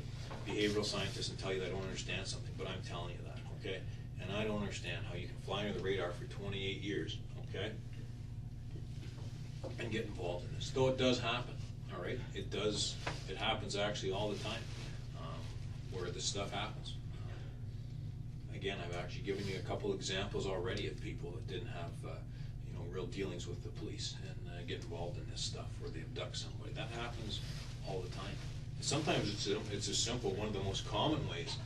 behavioral scientist and tell you that I don't understand something, but I'm telling you that. Okay. And I don't understand how you can fly under the radar for 28 years. Okay. And get involved in this. Though it does happen. All right. It does. It happens actually all the time where this stuff happens. Again, I've actually given you a couple examples already of people that didn't have, real dealings with the police and get involved in this stuff where they abduct somebody. That happens all the time. Sometimes it's as simple. One of the most common ways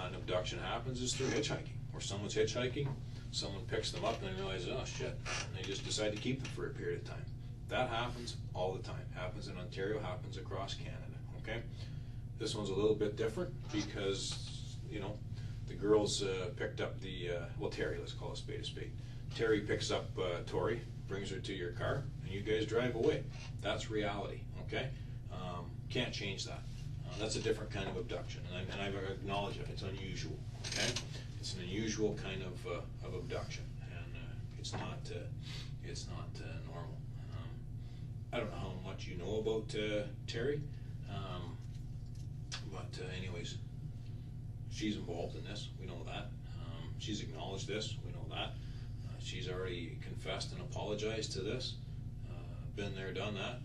an abduction happens is through hitchhiking, where someone's hitchhiking, someone picks them up and they realize, oh shit, and they just decide to keep them for a period of time. That happens all the time. Happens in Ontario, happens across Canada. Okay, this one's a little bit different because the girls picked up Terri, let's call a spade a spade. Terri picks up Tori, brings her to your car, and you guys drive away. That's reality, okay? Can't change that. That's a different kind of abduction, and I acknowledge it. It's unusual, okay? It's an unusual kind of abduction, and it's not normal. I don't know how much you know about Terri, but anyways, she's involved in this, we know that. She's acknowledged this, we know that. She's already confessed and apologized to this. Been there, done that.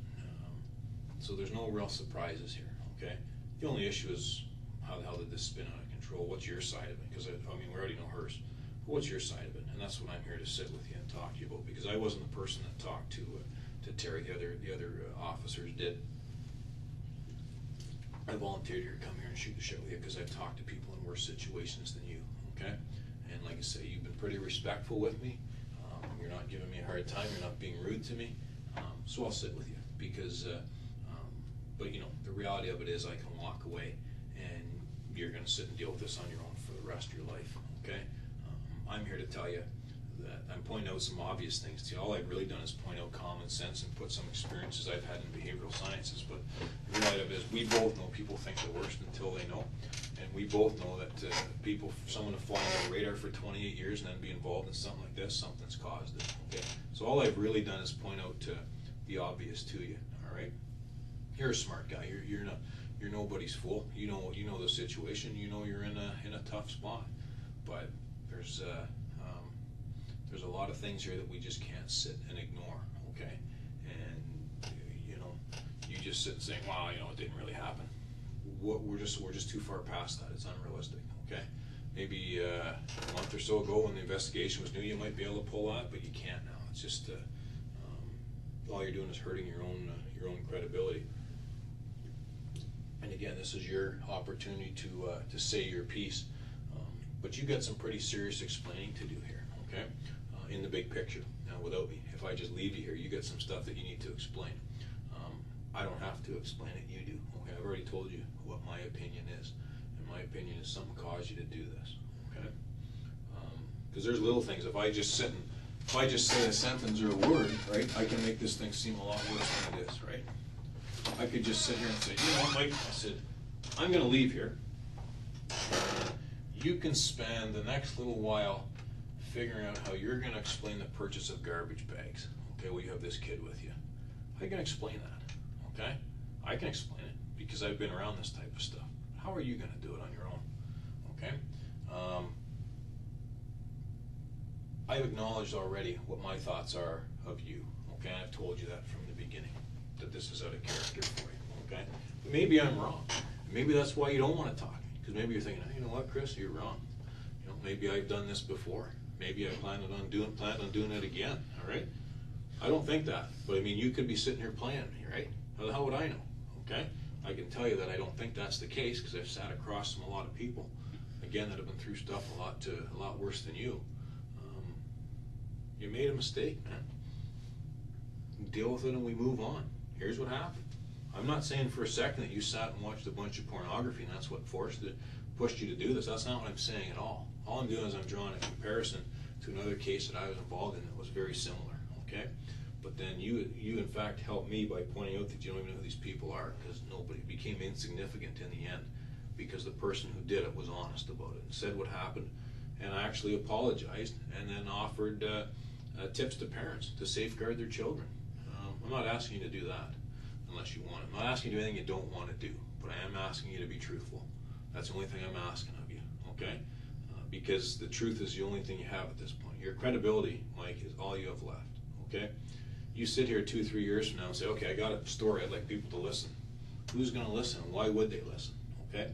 So there's no real surprises here, okay? The only issue is how the hell did this spin out of control? What's your side of it? Because we already know hers. But what's your side of it? And that's what I'm here to sit with you and talk to you about, because I wasn't the person that talked to Terri. The other officers did. I volunteered here to come here and shoot the shit with you because I've talked to people in worse situations than you, okay? And like I say, you've been pretty respectful with me. You're not giving me a hard time, you're not being rude to me, so I'll sit with you because, but you know, the reality of it is I can walk away and you're gonna sit and deal with this on your own for the rest of your life, okay? I'm here to tell you that I'm pointing out some obvious things to you. All I've really done is point out common sense and put some experiences I've had in behavioral sciences, but the reality of it is we both know people think the worst until they know, and we both know that someone to fly on the radar for 28 years and then be involved in something like this, something's caused it, okay? So all I've really done is point out the obvious to you, all right? You're a smart guy, you're nobody's fool, you know the situation, you know you're in a tough spot, but there's a lot of things here that we just can't sit and ignore, okay? And you know, you just sit and saying, "Wow, you know, it didn't really happen." We're just too far past that. It's unrealistic, okay? Maybe a month or so ago, when the investigation was new, you might be able to pull that, but you can't now. It's just all you're doing is hurting your own credibility. And again, this is your opportunity to say your piece, but you got some pretty serious explaining to do here, okay? In the big picture, without me. If I just leave you here, you got some stuff that you need to explain. I don't have to explain it, you do. Okay, I've already told you what my opinion is, and my opinion is something caused you to do this. Okay, because there's little things. If I just say a sentence or a word, right, I can make this thing seem a lot worse than it is, right? I could just sit here and say, you know what, Mike? I said, I'm going to leave here. You can spend the next little while figuring out how you're going to explain the purchase of garbage bags. Okay, well, you have this kid with you. How are you going to explain that? Okay, I can explain it because I've been around this type of stuff. How are you going to do it on your own? Okay, I've acknowledged already what my thoughts are of you. Okay, I've told you that from the beginning, that this is out of character for you. Okay, but maybe I'm wrong. Maybe that's why you don't want to talk, because maybe you're thinking, you know what, Chris, you're wrong. You know, maybe I've done this before. Maybe I planned on doing it again. All right. I don't think that, but I mean, you could be sitting here playing me, right? How the hell would I know? Okay. I can tell you that I don't think that's the case because I've sat across from a lot of people, again, that have been through stuff a lot worse than you. You made a mistake, man. Deal with it and we move on. Here's what happened. I'm not saying for a second that you sat and watched a bunch of pornography and that's what pushed you to do this. That's not what I'm saying at all. All I'm doing is I'm drawing a comparison to another case that I was involved in that was very similar, okay? But then you in fact helped me by pointing out that you don't even know who these people are, because nobody became insignificant in the end because the person who did it was honest about it and said what happened and actually apologized and then offered tips to parents to safeguard their children. I'm not asking you to do that unless you want it. I'm not asking you to do anything you don't want to do, but I am asking you to be truthful. That's the only thing I'm asking of you, okay? Because the truth is the only thing you have at this point. Your credibility, Mike, is all you have left, okay? You sit here 2-3 years from now and say, okay, I got a story, I'd like people to listen. Who's going to listen? Why would they listen, okay?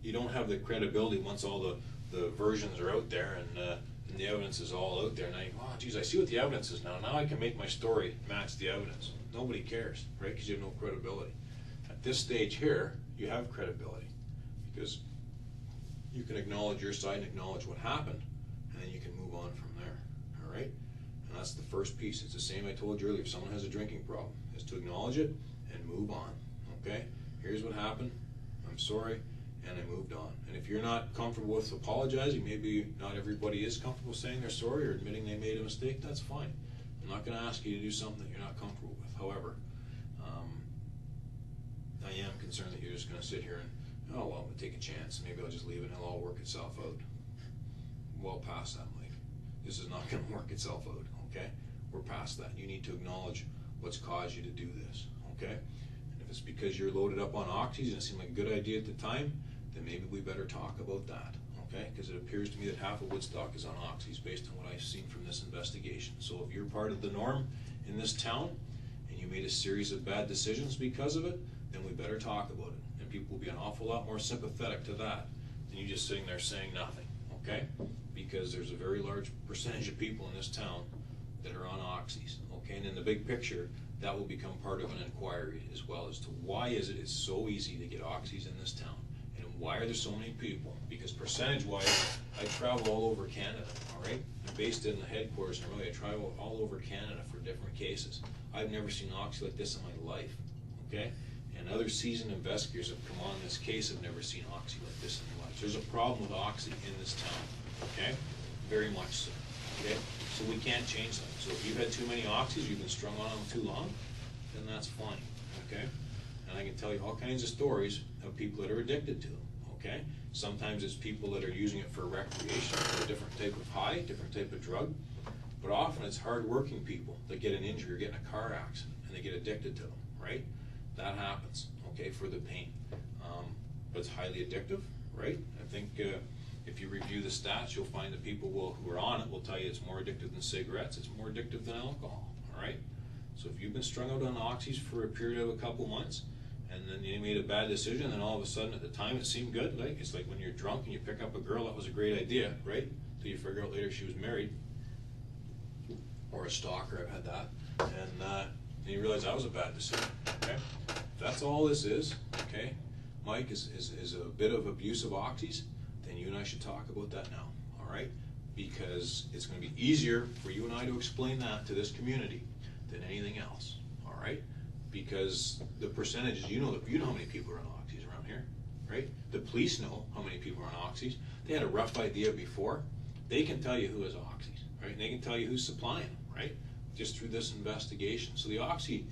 You don't have the credibility once all the versions are out there and the evidence is all out there. Now you go, oh, geez, I see what the evidence is now. Now I can make my story match the evidence. Nobody cares, right? Because you have no credibility. At this stage here, you have credibility because you can acknowledge your side and acknowledge what happened, and then you can move on from there, all right? And that's the first piece. It's the same I told you earlier. If someone has a drinking problem, is to acknowledge it and move on, okay? Here's what happened. I'm sorry, and I moved on. And if you're not comfortable with apologizing, maybe not everybody is comfortable saying they're sorry or admitting they made a mistake, that's fine. I'm not going to ask you to do something that you're not comfortable with. However, I am concerned that you're just going to sit here and, oh, well, I'm going to take a chance. Maybe I'll just leave it and it'll all work itself out. Well past that, Mike. This is not going to work itself out, okay? We're past that. You need to acknowledge what's caused you to do this, okay? And if it's because you're loaded up on oxys and it seemed like a good idea at the time, then maybe we better talk about that, okay? Because it appears to me that half of Woodstock is on oxys based on what I've seen from this investigation. So if you're part of the norm in this town and you made a series of bad decisions because of it, then we better talk about it. And people will be an awful lot more sympathetic to that than you just sitting there saying nothing, okay? Because there's a very large percentage of people in this town that are on oxys, okay? And in the big picture, that will become part of an inquiry as well as to why is it's so easy to get oxys in this town, and why are there so many people? Because percentage-wise, I travel all over Canada, all right? I'm based in the headquarters, and really I travel all over Canada for different cases. I've never seen oxy like this in my life, okay? And other seasoned investigators have come on this case have never seen oxy like this in their lives. There's a problem with oxy in this town, okay? Very much so, okay? So we can't change that. So if you've had too many oxys, you've been strung on them too long, then that's fine, okay? And I can tell you all kinds of stories of people that are addicted to them, okay? Sometimes it's people that are using it for recreation, for a different type of high, different type of drug, but often it's hard-working people that get an injury or get in a car accident and they get addicted to them, right? That happens, okay, for the pain. But it's highly addictive, right? I think if you review the stats, you'll find that people who are on it will tell you it's more addictive than cigarettes, it's more addictive than alcohol, all right? So if you've been strung out on oxys for a period of a couple months, and then you made a bad decision, and all of a sudden at the time it seemed good, like it's like when you're drunk and you pick up a girl, that was a great idea, right? Till you figure out later she was married, or a stalker, I've had that, and you realize that was a bad decision, okay? If that's all this is, okay, Mike, is a bit of abuse of oxys, then you and I should talk about that now, all right? Because it's going to be easier for you and I to explain that to this community than anything else, all right? Because the percentages, you know how many people are on oxys around here, right? The police know how many people are on oxys. They had a rough idea before. They can tell you who has oxys, right? And they can tell you who's supplying them, right? Just through this investigation. So the oxy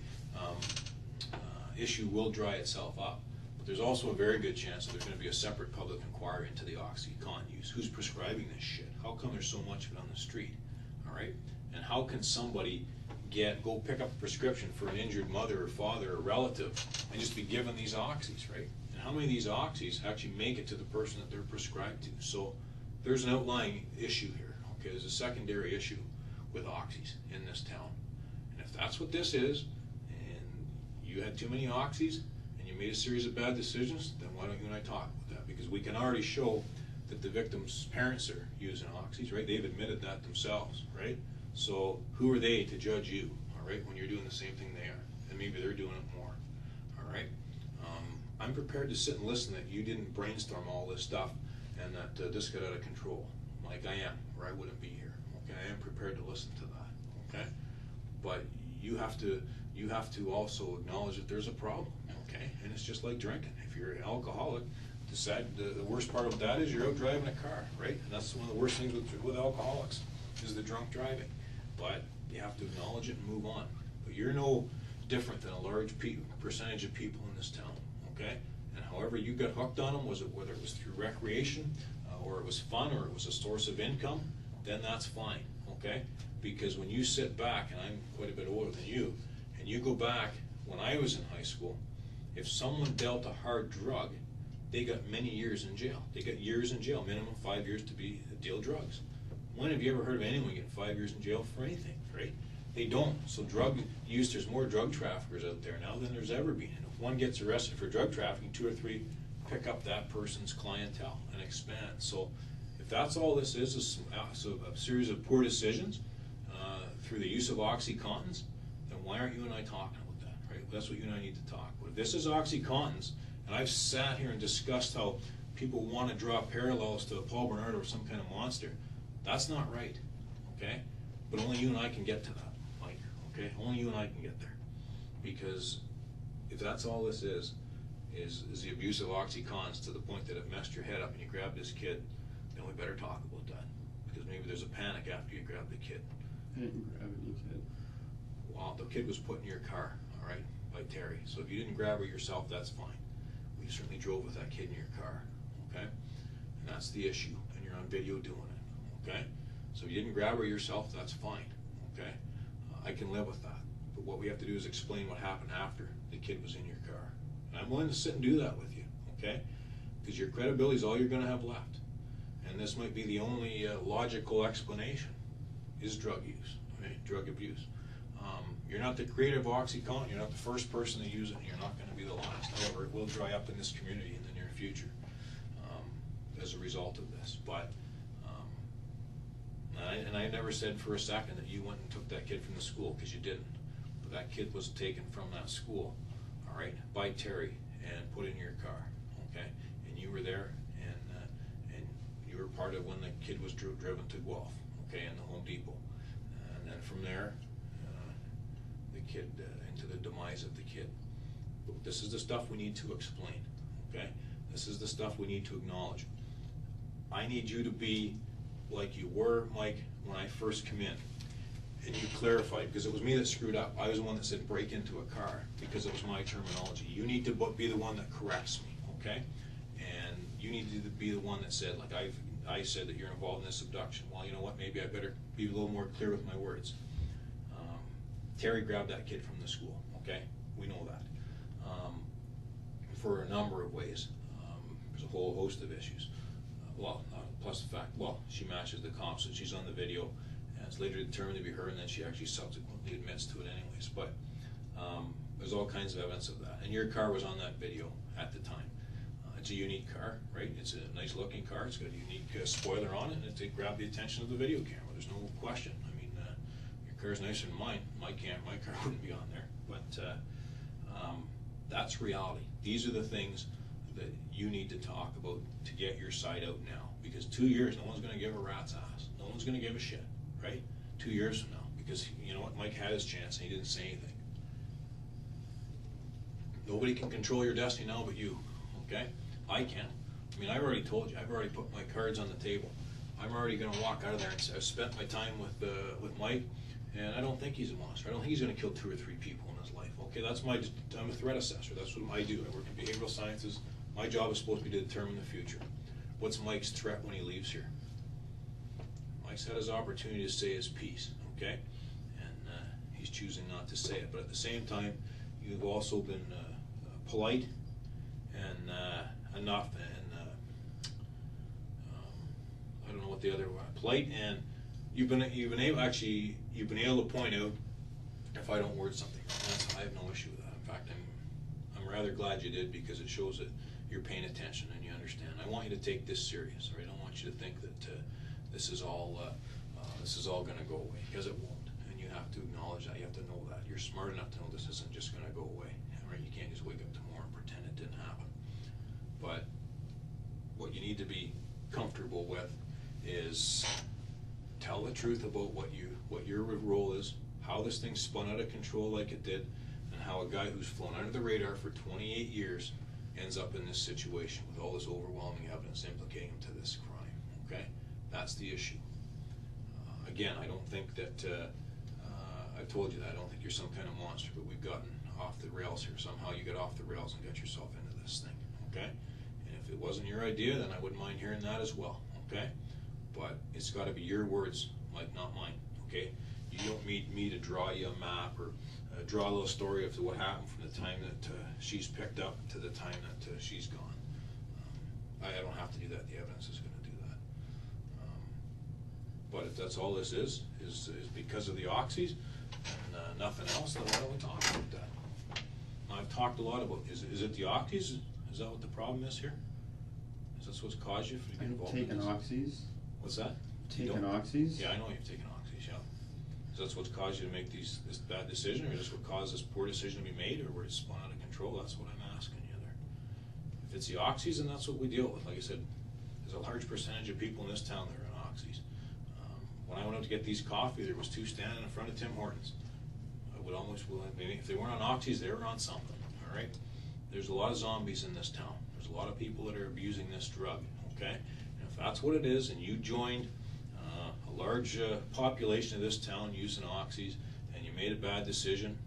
issue will dry itself up. But there's also a very good chance that there's going to be a separate public inquiry into the OxyContin use. Who's prescribing this shit? How come there's so much of it on the street? All right? And how can somebody go pick up a prescription for an injured mother or father or relative and just be given these oxys, right? And how many of these oxys actually make it to the person that they're prescribed to? So there's an outlying issue here, okay? There's a secondary issue with oxys in this town. And if that's what this is, and you had too many oxys, and you made a series of bad decisions, then why don't you and I talk about that? Because we can already show that the victim's parents are using oxys, right? They've admitted that themselves, right? So who are they to judge you, all right, when you're doing the same thing they are? And maybe they're doing it more, all right? I'm prepared to sit and listen that you didn't brainstorm all this stuff and that this got out of control, like I am, or I wouldn't be here, okay? I am prepared to listen to that, okay? But you have to also acknowledge that there's a problem, okay? And it's just like drinking. If you're an alcoholic, the worst part of that is you're out driving a car, right? And that's one of the worst things with alcoholics, is the drunk driving. But you have to acknowledge it and move on. But you're no different than a large percentage of people in this town, okay? And however you got hooked on them, whether it was through recreation, or it was fun, or it was a source of income, then that's fine, okay? Because when you sit back, and I'm quite a bit older than you, and you go back, when I was in high school, if someone dealt a hard drug, they got many years in jail. They got years in jail, minimum 5 years to deal drugs. When have you ever heard of anyone getting 5 years in jail for anything, right? They don't. So drug use, there's more drug traffickers out there now than there's ever been. And if one gets arrested for drug trafficking, 2 or 3 pick up that person's clientele and expand. So if that's all this is a series of poor decisions through the use of OxyContins, then why aren't you and I talking about that, right? That's what you and I need to talk about. If this is OxyContins, and I've sat here and discussed how people want to draw parallels to Paul Bernard or some kind of monster, that's not right, okay? But only you and I can get to that, Mike, okay? Only you and I can get there. Because if that's all this is the abuse of OxyContins to the point that it messed your head up and you grabbed this kid, then we better talk about that. Because maybe there's a panic after you grab the kid. I didn't grab any kid. Well, the kid was put in your car, all right, by Terry. So if you didn't grab her yourself, that's fine. We certainly drove with that kid in your car, okay? And that's the issue, and you're on video doing it, okay? So if you didn't grab her yourself, that's fine, okay? I can live with that. But what we have to do is explain what happened after the kid was in your car. And I'm willing to sit and do that with you, okay? Because your credibility is all you're going to have left. And this might be the only logical explanation, is drug use, right? Drug abuse. You're not the creator of OxyContin, you're not the first person to use it, and you're not going to be the last. However, it will dry up in this community in the near future as a result of this. But, and I never said for a second that you went and took that kid from the school, because you didn't. But that kid was taken from that school, all right, by Terry and put in your car, okay? And you were there, and you were part of when the kid was driven to Guelph, okay, in the Home Depot. And then from there, the kid, into the demise of the kid. This is the stuff we need to explain, okay? This is the stuff we need to acknowledge. I need you to be like you were, Mike, when I first come in. And you clarified, because it was me that screwed up. I was the one that said break into a car, because it was my terminology. You need to be the one that corrects me, okay? And you need to be the one that said, like I said that you're involved in this abduction. Well, you know what, maybe I better be a little more clear with my words. Terry grabbed that kid from the school, okay? We know that. For a number of ways. There's a whole host of issues. Plus the fact, she matches the cops and she's on the video, and it's later determined to be her, and then she actually subsequently admits to it anyways. But there's all kinds of evidence of that. And your car was on that video at the time. It's a unique car, right? It's a nice looking car. It's got a unique spoiler on it, and it grabbed the attention of the video camera. There's no question. I mean, your car's nicer than mine. My car wouldn't be on there. But that's reality. These are the things that you need to talk about to get your side out now. Because 2 years, no one's going to give a rat's ass. No one's going to give a shit, right? 2 years from now. Because you know what? Mike had his chance and he didn't say anything. Nobody can control your destiny now but you, okay? I can. I mean, I've already told you. I've already put my cards on the table. I'm already going to walk out of there and say, I've spent my time with Mike, and I don't think he's a monster. I don't think he's going to kill 2 or 3 people in his life. Okay, I'm a threat assessor. That's what I do. I work in behavioral sciences. My job is supposed to be to determine the future. What's Mike's threat when he leaves here? Mike's had his opportunity to say his piece, okay? And he's choosing not to say it. But at the same time, you've also been polite and enough, and I don't know what the other one. Polite, and you've been able to point out if I don't word something wrong. I have no issue with that. In fact, I'm rather glad you did, because it shows that you're paying attention and you understand. I want you to take this serious. Right? I don't want you to think that this is all going to go away, because it won't. And you have to acknowledge that. You have to know that. You're smart enough to know this isn't just going to go away. Right? You can't just wake up tomorrow and pretend it didn't happen. But what you need to be comfortable with is tell the truth about what your role is, how this thing spun out of control like it did, and how a guy who's flown under the radar for 28 years ends up in this situation with all this overwhelming evidence implicating him to this crime, okay? That's the issue. Again, I don't think that, I've told you that, I don't think you're some kind of monster, but we've gotten off the rails here. Somehow you got off the rails and got yourself into this thing, okay? And if it wasn't your idea, then I wouldn't mind hearing that as well, okay? But it's got to be your words, Mike, not mine, okay? You don't need me to draw you a map or draw a little story of what happened from the time that she's picked up to the time that she's gone. I don't have to do that. The evidence is going to do that. But if that's all this is because of the oxys and nothing else, then why don't we talk about that? I've talked a lot about, is it the oxys? Is that what the problem is here? Is that what's caused you to get involved in this? Oxys? What's that? Taken oxys? Yeah, I know you've taken oxys, yeah. Is that what's caused you to make this bad decision, or is this what caused this poor decision to be made, or where it's spun out of control? That's what I'm asking you there. If it's the oxys, then that's what we deal with. Like I said, there's a large percentage of people in this town that are on oxys. When I went out to get these coffee, there was 2 standing in front of Tim Hortons. I would almost, maybe if they weren't on oxys, they were on something, all right? There's a lot of zombies in this town. There's a lot of people that are abusing this drug, okay? And if that's what it is, and you joined a large population of this town using oxys, and you made a bad decision,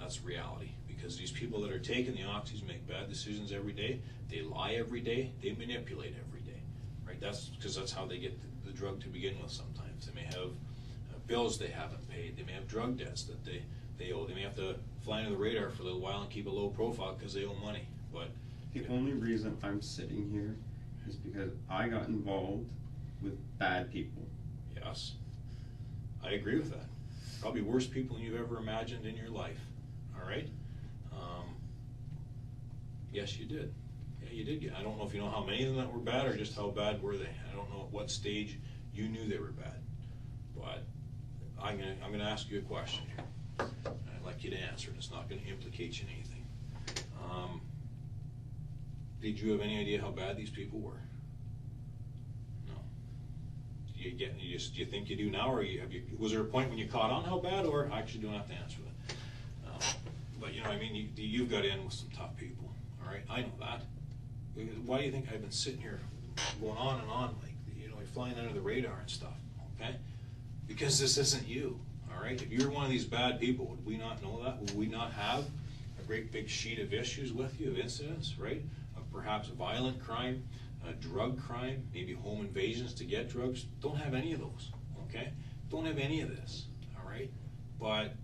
that's reality. Because these people that are taking the oxys make bad decisions every day. They lie every day. They manipulate every day, right? That's because that's how they get the drug to begin with. Sometimes they may have bills they haven't paid. They may have drug debts that they owe. They may have to fly under the radar for a little while and keep a low profile because they owe money. But the only reason I'm sitting here is because I got involved with bad people. Yes, I agree with that. Probably worse people than you've ever imagined in your life. All right. Yes, you did. Yeah, you did. I don't know if you know how many of them that were bad, or just how bad were they. I don't know at what stage you knew they were bad. But I'm gonna ask you a question here. I'd like you to answer it. It's not going to implicate you in anything. Did you have any idea how bad these people were? No. Do you think you do now, or was there a point when you caught on how bad, or I actually don't have to answer that? But you know, I mean, you've got in with some tough people. All right, I know that. Why do you think I've been sitting here going on and on, like, you know, you're flying under the radar and stuff? Okay, because this isn't you. All right, if you're one of these bad people, would we not know that? Would we not have a great big sheet of issues with you, of incidents, right? Of perhaps violent crime, drug crime, maybe home invasions to get drugs. Don't have any of those, okay? Don't have any of this, all right? But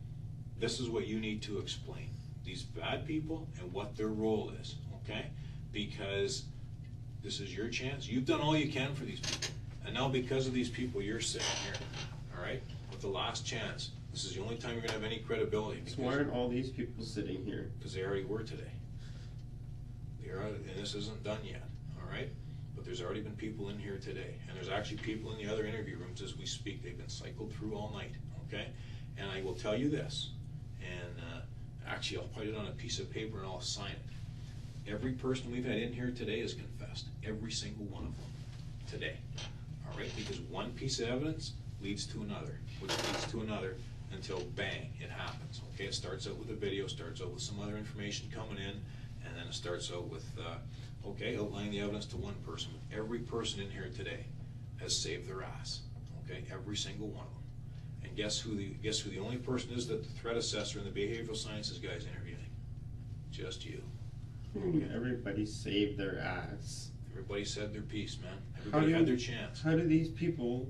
this is what you need to explain. These bad people and what their role is, okay? Because this is your chance. You've done all you can for these people. And now because of these people, you're sitting here, all right? With the last chance. This is the only time you're gonna have any credibility. So why aren't all these people sitting here? Because they already were today. They are, and this isn't done yet, all right? But there's already been people in here today, and there's actually people in the other interview rooms as we speak. They've been cycled through all night, okay? And I will tell you this, and actually I'll put it on a piece of paper and I'll sign it. Every person we've had in here today has confessed, every single one of them, today, all right? Because one piece of evidence leads to another, which leads to another, until bang, it happens, okay? It starts out with a video, starts out with some other information coming in, and then it starts out with, okay, outlining the evidence to one person. Every person in here today has saved their ass, okay? Every single one of them. And guess who the only person is that the threat assessor and the behavioral sciences guy's interviewing? Just you. Everybody saved their ass. Everybody said their piece, man. Everybody had their chance. How do these people...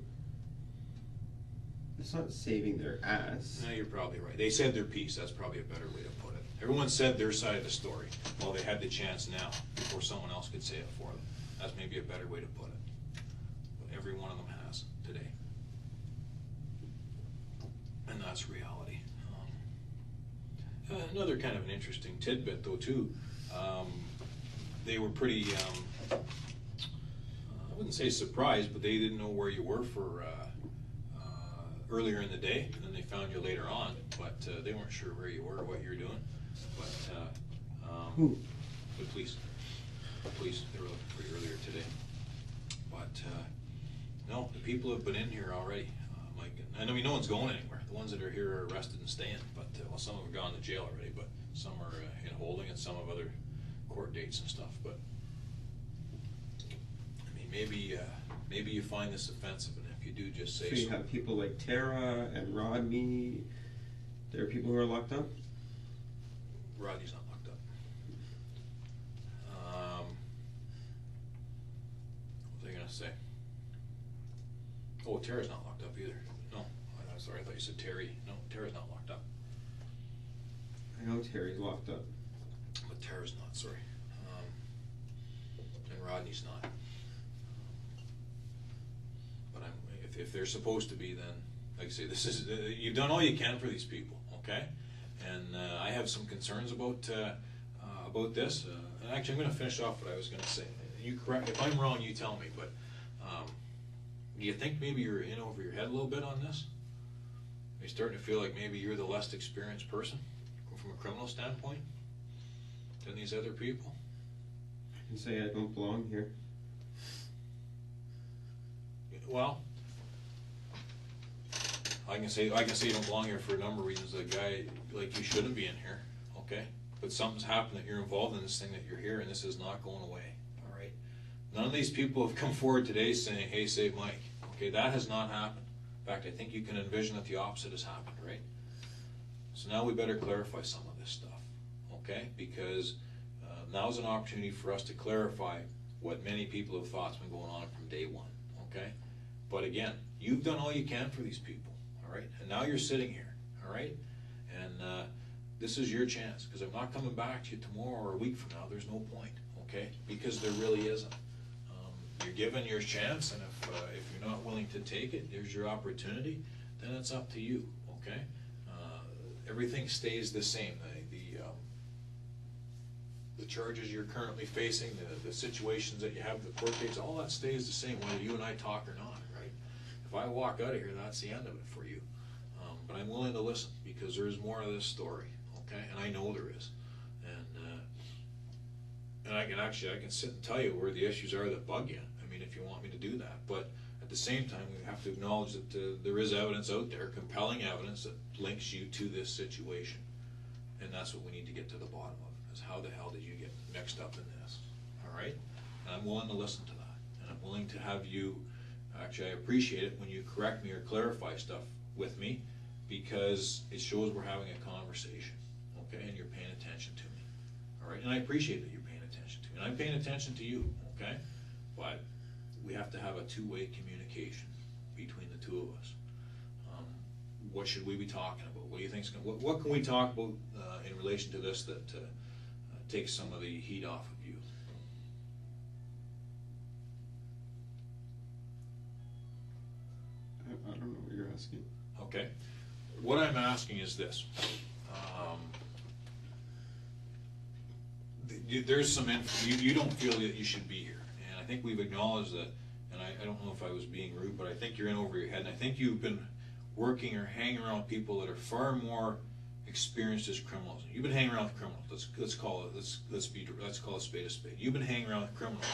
It's not saving their ass. No, you're probably right. They said their piece. That's probably a better way to put it. Everyone said their side of the story. Well, they had the chance now before someone else could say it for them. That's maybe a better way to put it. But every one of them has today. And that's reality. Another kind of an interesting tidbit, though, too. They were pretty, I wouldn't say surprised, but they didn't know where you were for earlier in the day, and then they found you later on, but they weren't sure where you were or what you were doing. But Who? The police. The police, they were looking for you earlier today. But no, the people have been in here already. Mike, I mean, no one's going anywhere. The ones that are here are arrested and staying, but well, some of them have gone to jail already, but some are in holding, and some have other court dates and stuff. But I mean, maybe you find this offensive, and if you do, just say so. You have people like Tara and Rodney. There are people who are locked up? Rodney's not locked up. What was I gonna say? Oh, Tara's not locked up either. No, I'm sorry, I thought you said Terry. No, Tara's not locked up. I know Terry's locked up. But Tara's not, sorry. And Rodney's not. But if they're supposed to be, then, like I say, this is, you've done all you can for these people, okay? And I have some concerns about this. And actually, I'm going to finish off what I was going to say. You correct, if I'm wrong, you tell me, but do you think maybe you're in over your head a little bit on this? Are you starting to feel like maybe you're the less experienced person from a criminal standpoint than these other people? I can say I don't belong here. Well, I can say you don't belong here for a number of reasons. A guy like you shouldn't be in here, okay? But something's happened that you're involved in this thing, that you're here, and this is not going away. All right. None of these people have come forward today saying, "Hey, save Mike." Okay, that has not happened. In fact, I think you can envision that the opposite has happened, right? So now we better clarify some of this stuff, okay? Because now's an opportunity for us to clarify what many people have thought's been going on from day one, okay? But again, you've done all you can for these people, all right? And now you're sitting here, all right? And this is your chance, because I'm not coming back to you tomorrow or a week from now. There's no point, okay? Because there really isn't. You're given your chance, and if you're not willing to take it, there's your opportunity, then it's up to you, okay? Everything stays the same. The charges you're currently facing, the situations that you have, the court dates, all that stays the same, whether you and I talk or not, right? If I walk out of here, that's the end of it for you. But I'm willing to listen, because there is more to this story, okay? And I know there is. And I can sit and tell you where the issues are that bug you. I mean, if you want me to do that. But at the same time, we have to acknowledge that there is evidence out there, compelling evidence that links you to this situation. And that's what we need to get to the bottom of, is how the hell did you get mixed up in this, all right? And I'm willing to listen to that. And I'm willing to have you, actually I appreciate it when you correct me or clarify stuff with me, because it shows we're having a conversation, okay? And you're paying attention to me, all right? And I appreciate that you're paying attention to me. And I'm paying attention to you, okay? But we have to have a two-way communication between the two of us. What should we be talking about? What do you think? What can we talk about in relation to this that takes some of the heat off of you? I don't know what you're asking. Okay. What I'm asking is this. There's some you don't feel that you should be here, and I think we've acknowledged that. And I don't know if I was being rude, but I think you're in over your head, and I think you've been working or hanging around people that are far more experienced as criminals. You've been hanging around with criminals. Let's call a spade a spade. You've been hanging around with criminals,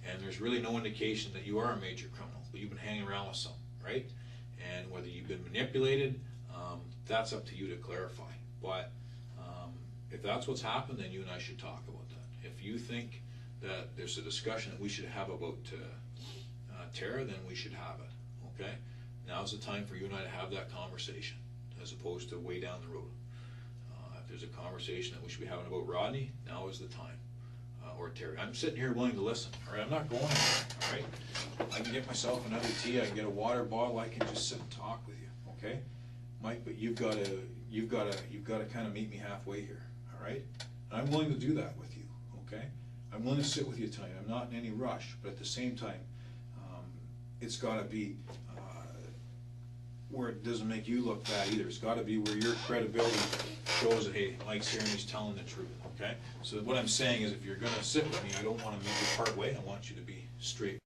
and there's really no indication that you are a major criminal, but you've been hanging around with some, right? And whether you've been manipulated, that's up to you to clarify. But if that's what's happened, then you and I should talk about that. If you think that there's a discussion that we should have about Tara, then we should have it, okay? Now's the time for you and I to have that conversation, as opposed to way down the road. If there's a conversation that we should be having about Rodney, now is the time, or Terry. I'm sitting here willing to listen, all right? I'm not going anywhere, all right? I can get myself another tea, I can get a water bottle, I can just sit and talk with you, okay? Mike, but you've got to kind of meet me halfway here, all right? And I'm willing to do that with you, okay? I'm willing to sit with you tonight. I'm not in any rush, but at the same time, it's got to be where it doesn't make you look bad either. It's got to be where your credibility shows that, hey, Mike's here and he's telling the truth, okay? So what I'm saying is, if you're going to sit with me, I don't want to make you part way. I want you to be straight.